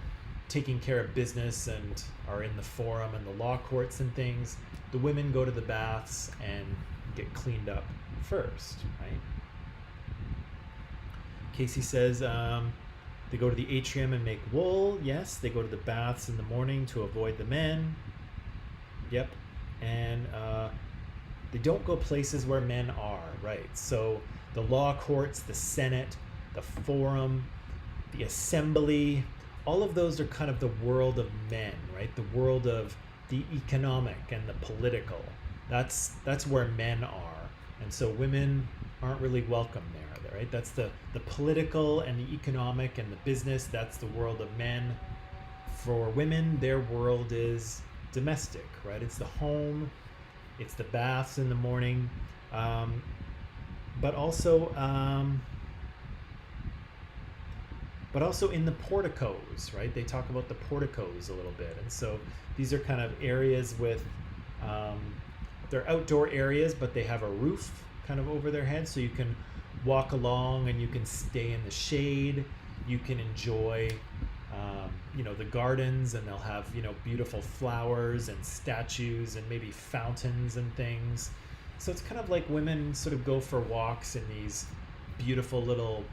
taking care of business and are in the forum and the law courts and things. The women go to the baths and get cleaned up first, right? Casey says they go to the atrium and make wool. Yes, they go to the baths in the morning to avoid the men. Yep. And they don't go places where men are, right? So the law courts, the Senate, the forum, the assembly, all of those are kind of the world of men, right? The world of the economic and the political. That's where men are. And so women aren't really welcome there, right? That's the political and the economic and the business. That's the world of men. For women, their world is domestic, right? It's the home, it's the baths in the morning, but also in the porticos, right? They talk about the porticos a little bit. And so these are kind of areas with, they're outdoor areas, but they have a roof kind of over their head. So you can walk along and you can stay in the shade. You can enjoy, the gardens, and they'll have, beautiful flowers and statues and maybe fountains and things. So it's kind of like women sort of go for walks in these beautiful little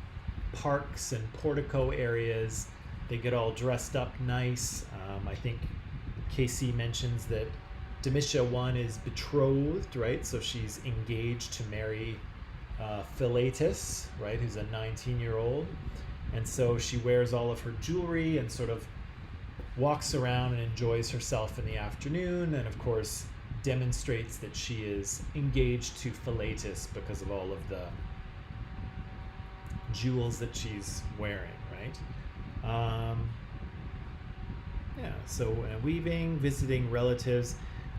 parks and portico areas. They get all dressed up nice. I think Casey mentions that Domitia 1 is betrothed, right? So she's engaged to marry Philetus, right? Who's a 19-year-old. And so she wears all of her jewelry and sort of walks around and enjoys herself in the afternoon, and of course demonstrates that she is engaged to Philetus because of all of the jewels that she's wearing, right? So weaving, visiting relatives,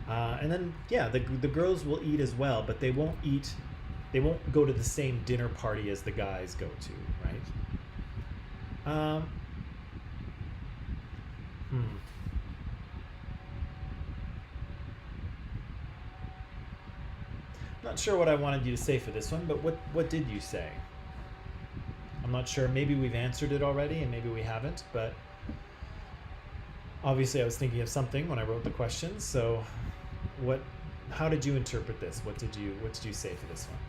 and then the girls will eat as well, but they won't go to the same dinner party as the guys go to, right? Not sure what I wanted you to say for this one, but what did you say? I'm not sure. Maybe we've answered it already, and maybe we haven't. But obviously, I was thinking of something when I wrote the question. So, how did you interpret this? What did you say for this one?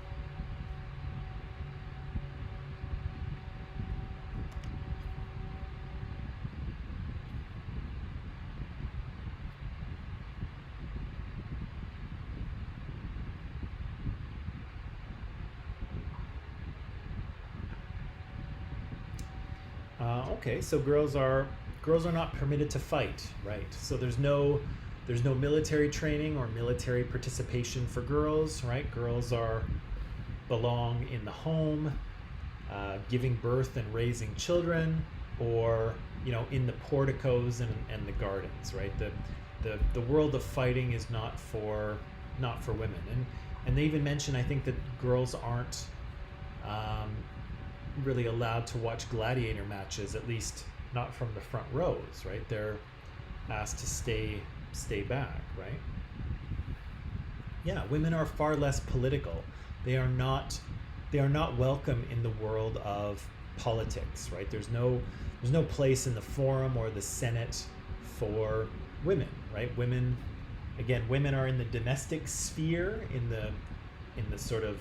Okay, so girls are not permitted to fight, right? So there's no military training or military participation for girls, right? Girls belong in the home, giving birth and raising children, or in the porticos and the gardens, right? The world of fighting is not for women, and they even mention, I think, that girls aren't really allowed to watch gladiator matches, at least not from the front rows, right? They're asked to stay back, right? Yeah, women are far less political. They are not they are not welcome in the world of politics, right? There's no place in the forum or the Senate for women, right? Women are in the domestic sphere, in the sort of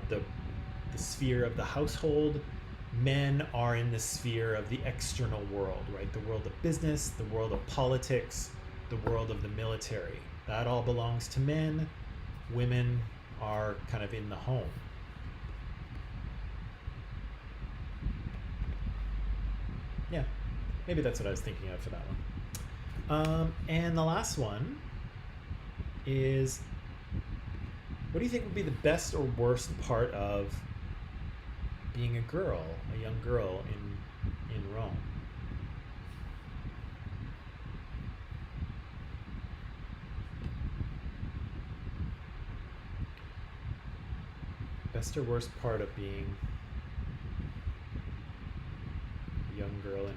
the sphere of the household. Men are in the sphere of the external world, right? The world of business, the world of politics, the world of the military. That all belongs to men. Women are kind of in the home. Yeah, maybe that's what I was thinking of for that one. And the last one is, what do you think would be the best or worst part of being a young girl in Rome? Best or worst part of being a young girl in Rome?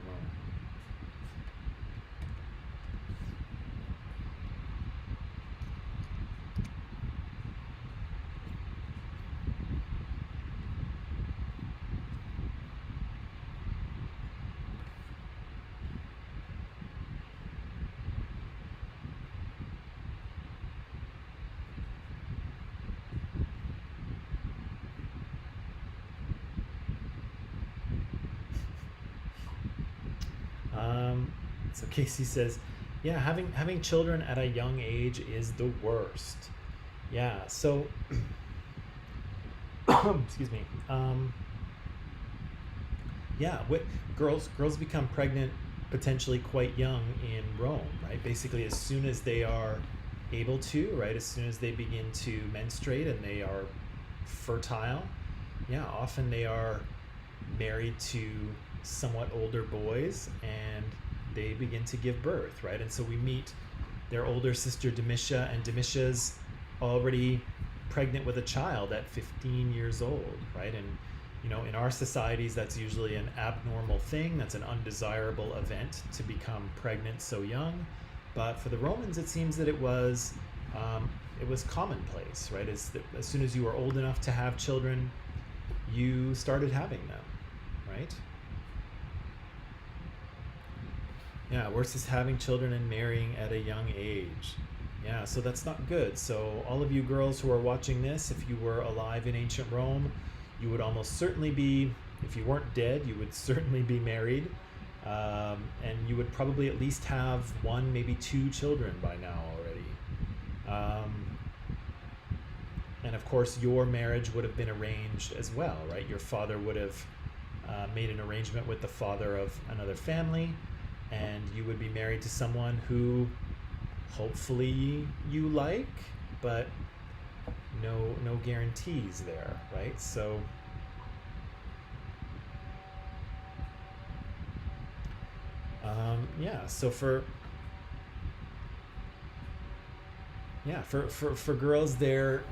So Casey says, yeah, having children at a young age is the worst. Yeah, so excuse me. Yeah, girls become pregnant potentially quite young in Rome, right? Basically, as soon as they are able to, right? As soon as they begin to menstruate and they are fertile, yeah, often they are married to somewhat older boys and they begin to give birth, right? And so we meet their older sister Domitia, and Domitia's already pregnant with a child at 15 years old, right? And in our societies, that's usually an abnormal thing. That's an undesirable event to become pregnant so young. But for the Romans, it seems that it was commonplace, right? As soon as you were old enough to have children, you started having them, right? Yeah, versus having children and marrying at a young age. Yeah, so that's not good. So all of you girls who are watching this, if you were alive in ancient Rome, you would almost certainly be, if you weren't dead, you would certainly be married. And you would probably at least have one, maybe two children by now already. And of course, your marriage would have been arranged as well, right? Your father would have made an arrangement with the father of another family, and you would be married to someone who hopefully you like, but no guarantees there, right? So so for girls, their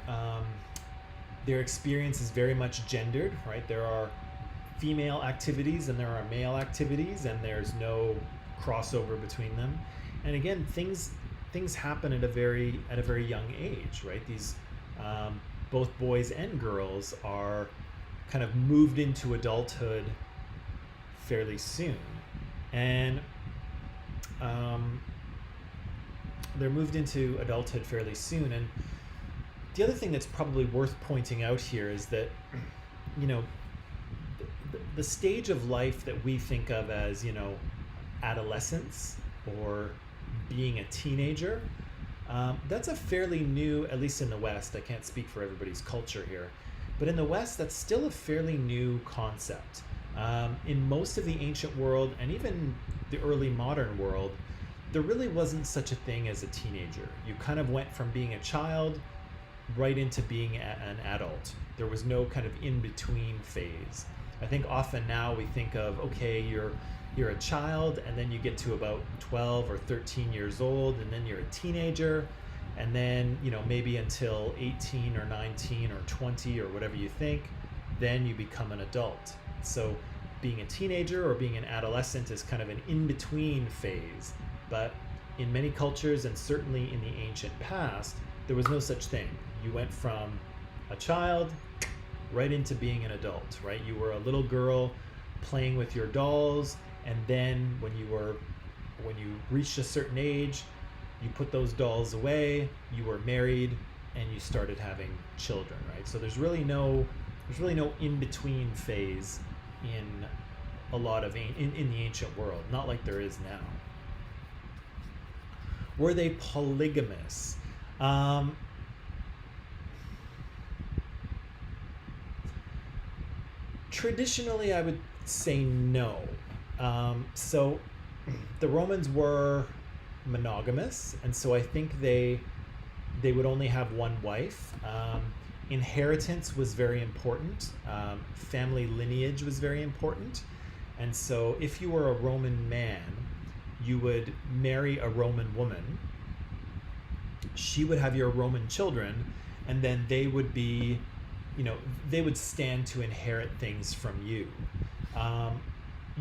experience is very much gendered, right? There are female activities and there are male activities, and there's no crossover between them. And again, things happen at a very young age, right? These both boys and girls are kind of moved into adulthood fairly soon, and they're moved into adulthood fairly soon. And the other thing that's probably worth pointing out here is that the stage of life that we think of as adolescence or being a teenager, that's a fairly new, at least in the West, I can't speak for everybody's culture here, but in the West, that's still a fairly new concept. In most of the ancient world, and even the early modern world, there really wasn't such a thing as a teenager. You kind of went from being a child right into being an adult. There was no kind of in-between phase. I think often now we think of, okay, you're a child, and then you get to about 12 or 13 years old, and then you're a teenager, and then maybe until 18 or 19 or 20 or whatever you think, then you become an adult. So being a teenager or being an adolescent is kind of an in-between phase. But in many cultures, and certainly in the ancient past, there was no such thing. You went from a child right into being an adult, right? You were a little girl playing with your dolls, and then when you reached a certain age, you put those dolls away, you were married, and you started having children, right? So there's really no in between phase in a lot of in the ancient world, not like there is now. Were they polygamous? Traditionally, I would say no. So the Romans were monogamous, and so I think they would only have one wife. Inheritance was very important. Family lineage was very important. And so if you were a Roman man, you would marry a Roman woman. She would have your Roman children, and then they would be, they would stand to inherit things from you.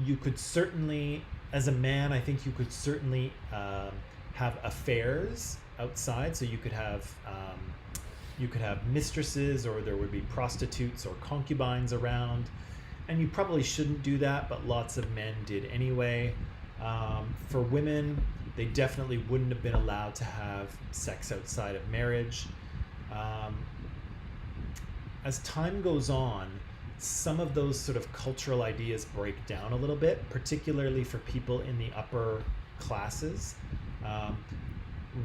You could certainly, as a man, I think you could certainly have affairs outside. So you could have mistresses, or there would be prostitutes or concubines around, and you probably shouldn't do that, but lots of men did anyway. For women, they definitely wouldn't have been allowed to have sex outside of marriage. As time goes on, some of those sort of cultural ideas break down a little bit, particularly for people in the upper classes.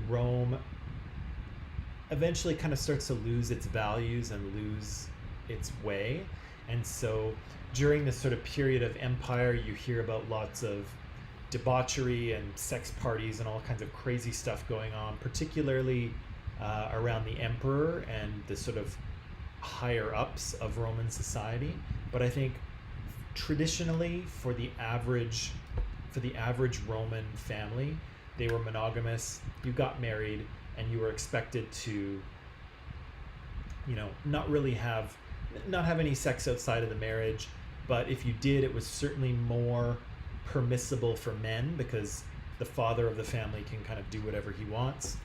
Rome eventually kind of starts to lose its values and lose its way. And so during this sort of period of empire, you hear about lots of debauchery and sex parties and all kinds of crazy stuff going on, particularly around the emperor and the sort of higher ups of Roman society. But I think traditionally for the average Roman family, they were monogamous. You got married, and you were expected to, not have any sex outside of the marriage. But if you did, it was certainly more permissible for men, because the father of the family can kind of do whatever he wants.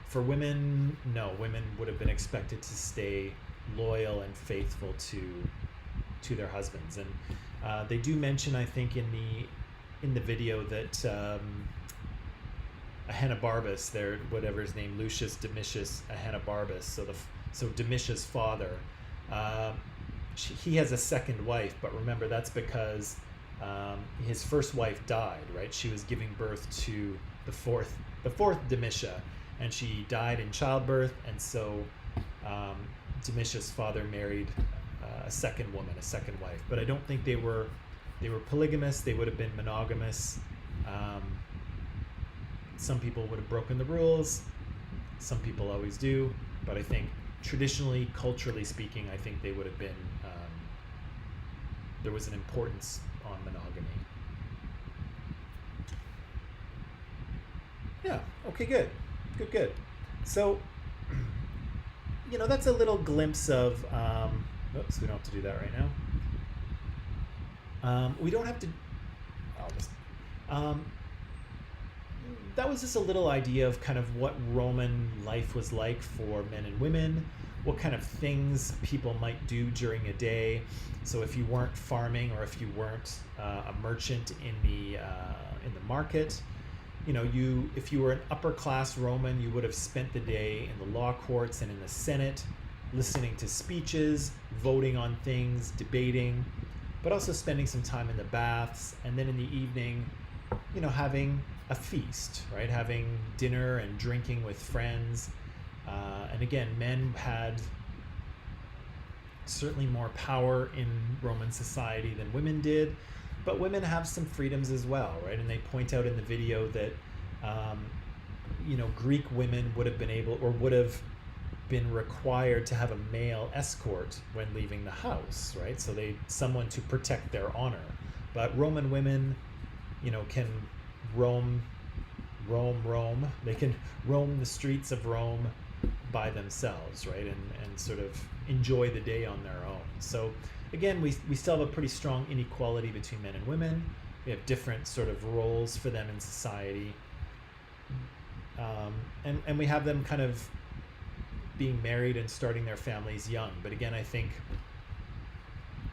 For women, no. Women would have been expected to stay loyal and faithful to their husbands. And they do mention, I think, in the video that Ahenobarbus, there, whatever his name, Lucius Domitius Ahenobarbus, so Domitius' father, he has a second wife, but remember, that's because his first wife died, right? She was giving birth to the fourth Domitia, and she died in childbirth, and so Domitius' father married a second woman, a second wife. But I don't think they were polygamous. They would have been monogamous. Some people would have broken the rules. Some people always do. But I think traditionally, culturally speaking, I think they would have been, there was an importance on monogamy. Yeah, okay, good. So, that's a little glimpse of, oops, we don't have to do that right now. We don't have to, that was just a little idea of kind of what Roman life was like for men and women, what kind of things people might do during a day. So if you weren't farming, or if you weren't a merchant in the market, if you were an upper class Roman, you would have spent the day in the law courts and in the Senate, listening to speeches, voting on things, debating, but also spending some time in the baths, and then in the evening, having a feast, right? Having dinner and drinking with friends. And again, men had certainly more power in Roman society than women did, but women have some freedoms as well, right? And they point out in the video that, Greek women would have been required to have a male escort when leaving the house, right? So someone to protect their honor. But Roman women, can roam. They can roam the streets of Rome by themselves, right? And sort of enjoy the day on their own. So again, we still have a pretty strong inequality between men and women. We have different sort of roles for them in society. And we have them kind of being married and starting their families young. But again, I think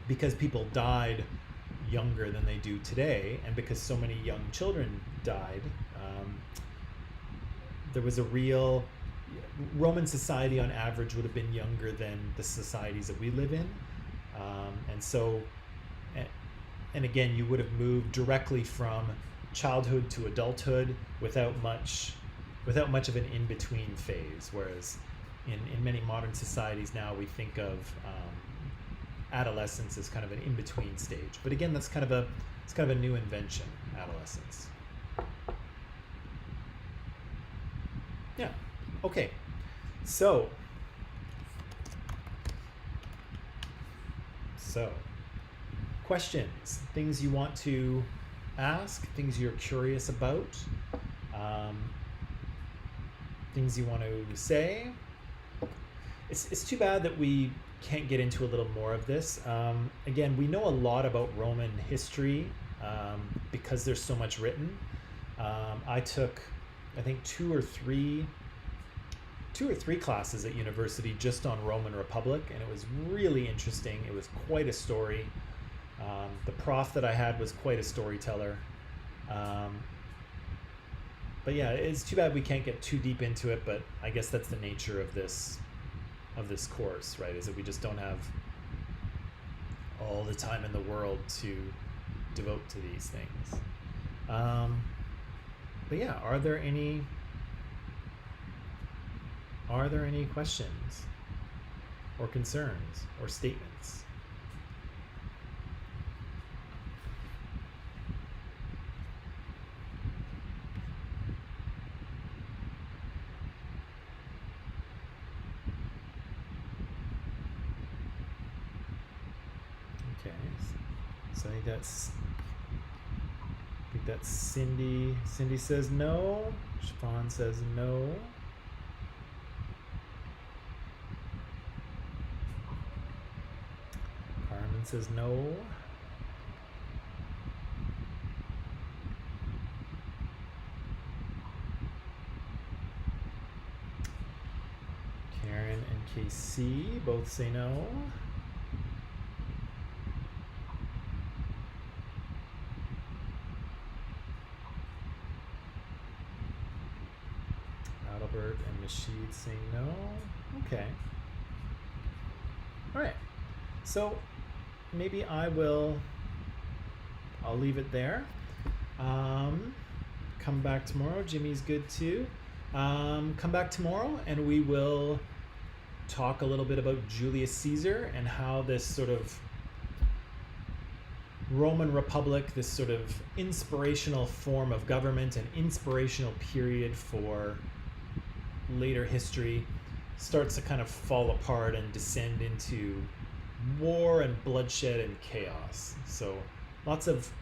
because people died younger than they do today, and because so many young children died, there was a real Roman society on average would have been younger than the societies that we live in, and so, and again, you would have moved directly from childhood to adulthood without much of an in-between phase, whereas in many modern societies now we think of adolescence as kind of an in-between stage. But again, it's kind of a new invention, adolescence. Yeah. Okay. So questions, things you want to ask, things you're curious about, things you want to say. It's too bad that we can't get into a little more of this. Again, we know a lot about Roman history because there's so much written. I took, I think, two or three classes at university just on Roman Republic, and it was really interesting. It was quite a story. The prof that I had was quite a storyteller. But yeah, it's too bad we can't get too deep into it, but I guess that's the nature of this course, right? Is that we just don't have all the time in the world to devote to these things. But yeah, are there any questions or concerns or statements? Okay, so I think that's Cindy. Cindy says no. Siobhan says no. Carmen says no. Karen and KC both say no. Adalbert and Mashid say no. Okay. All right. So maybe I'll leave it there. Come back tomorrow. Jimmy's good too. Come back tomorrow and we will talk a little bit about Julius Caesar and how this sort of Roman Republic, this sort of inspirational form of government and inspirational period for later history, starts to kind of fall apart and descend into war and bloodshed and chaos. So lots of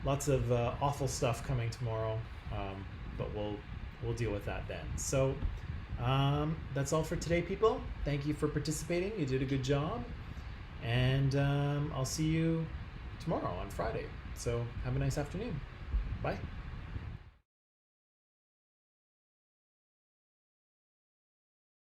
awful stuff coming tomorrow, but we'll deal with that then. So that's all for today, people. Thank you for participating. You did a good job, and I'll see you tomorrow on Friday. So have a nice afternoon. Bye.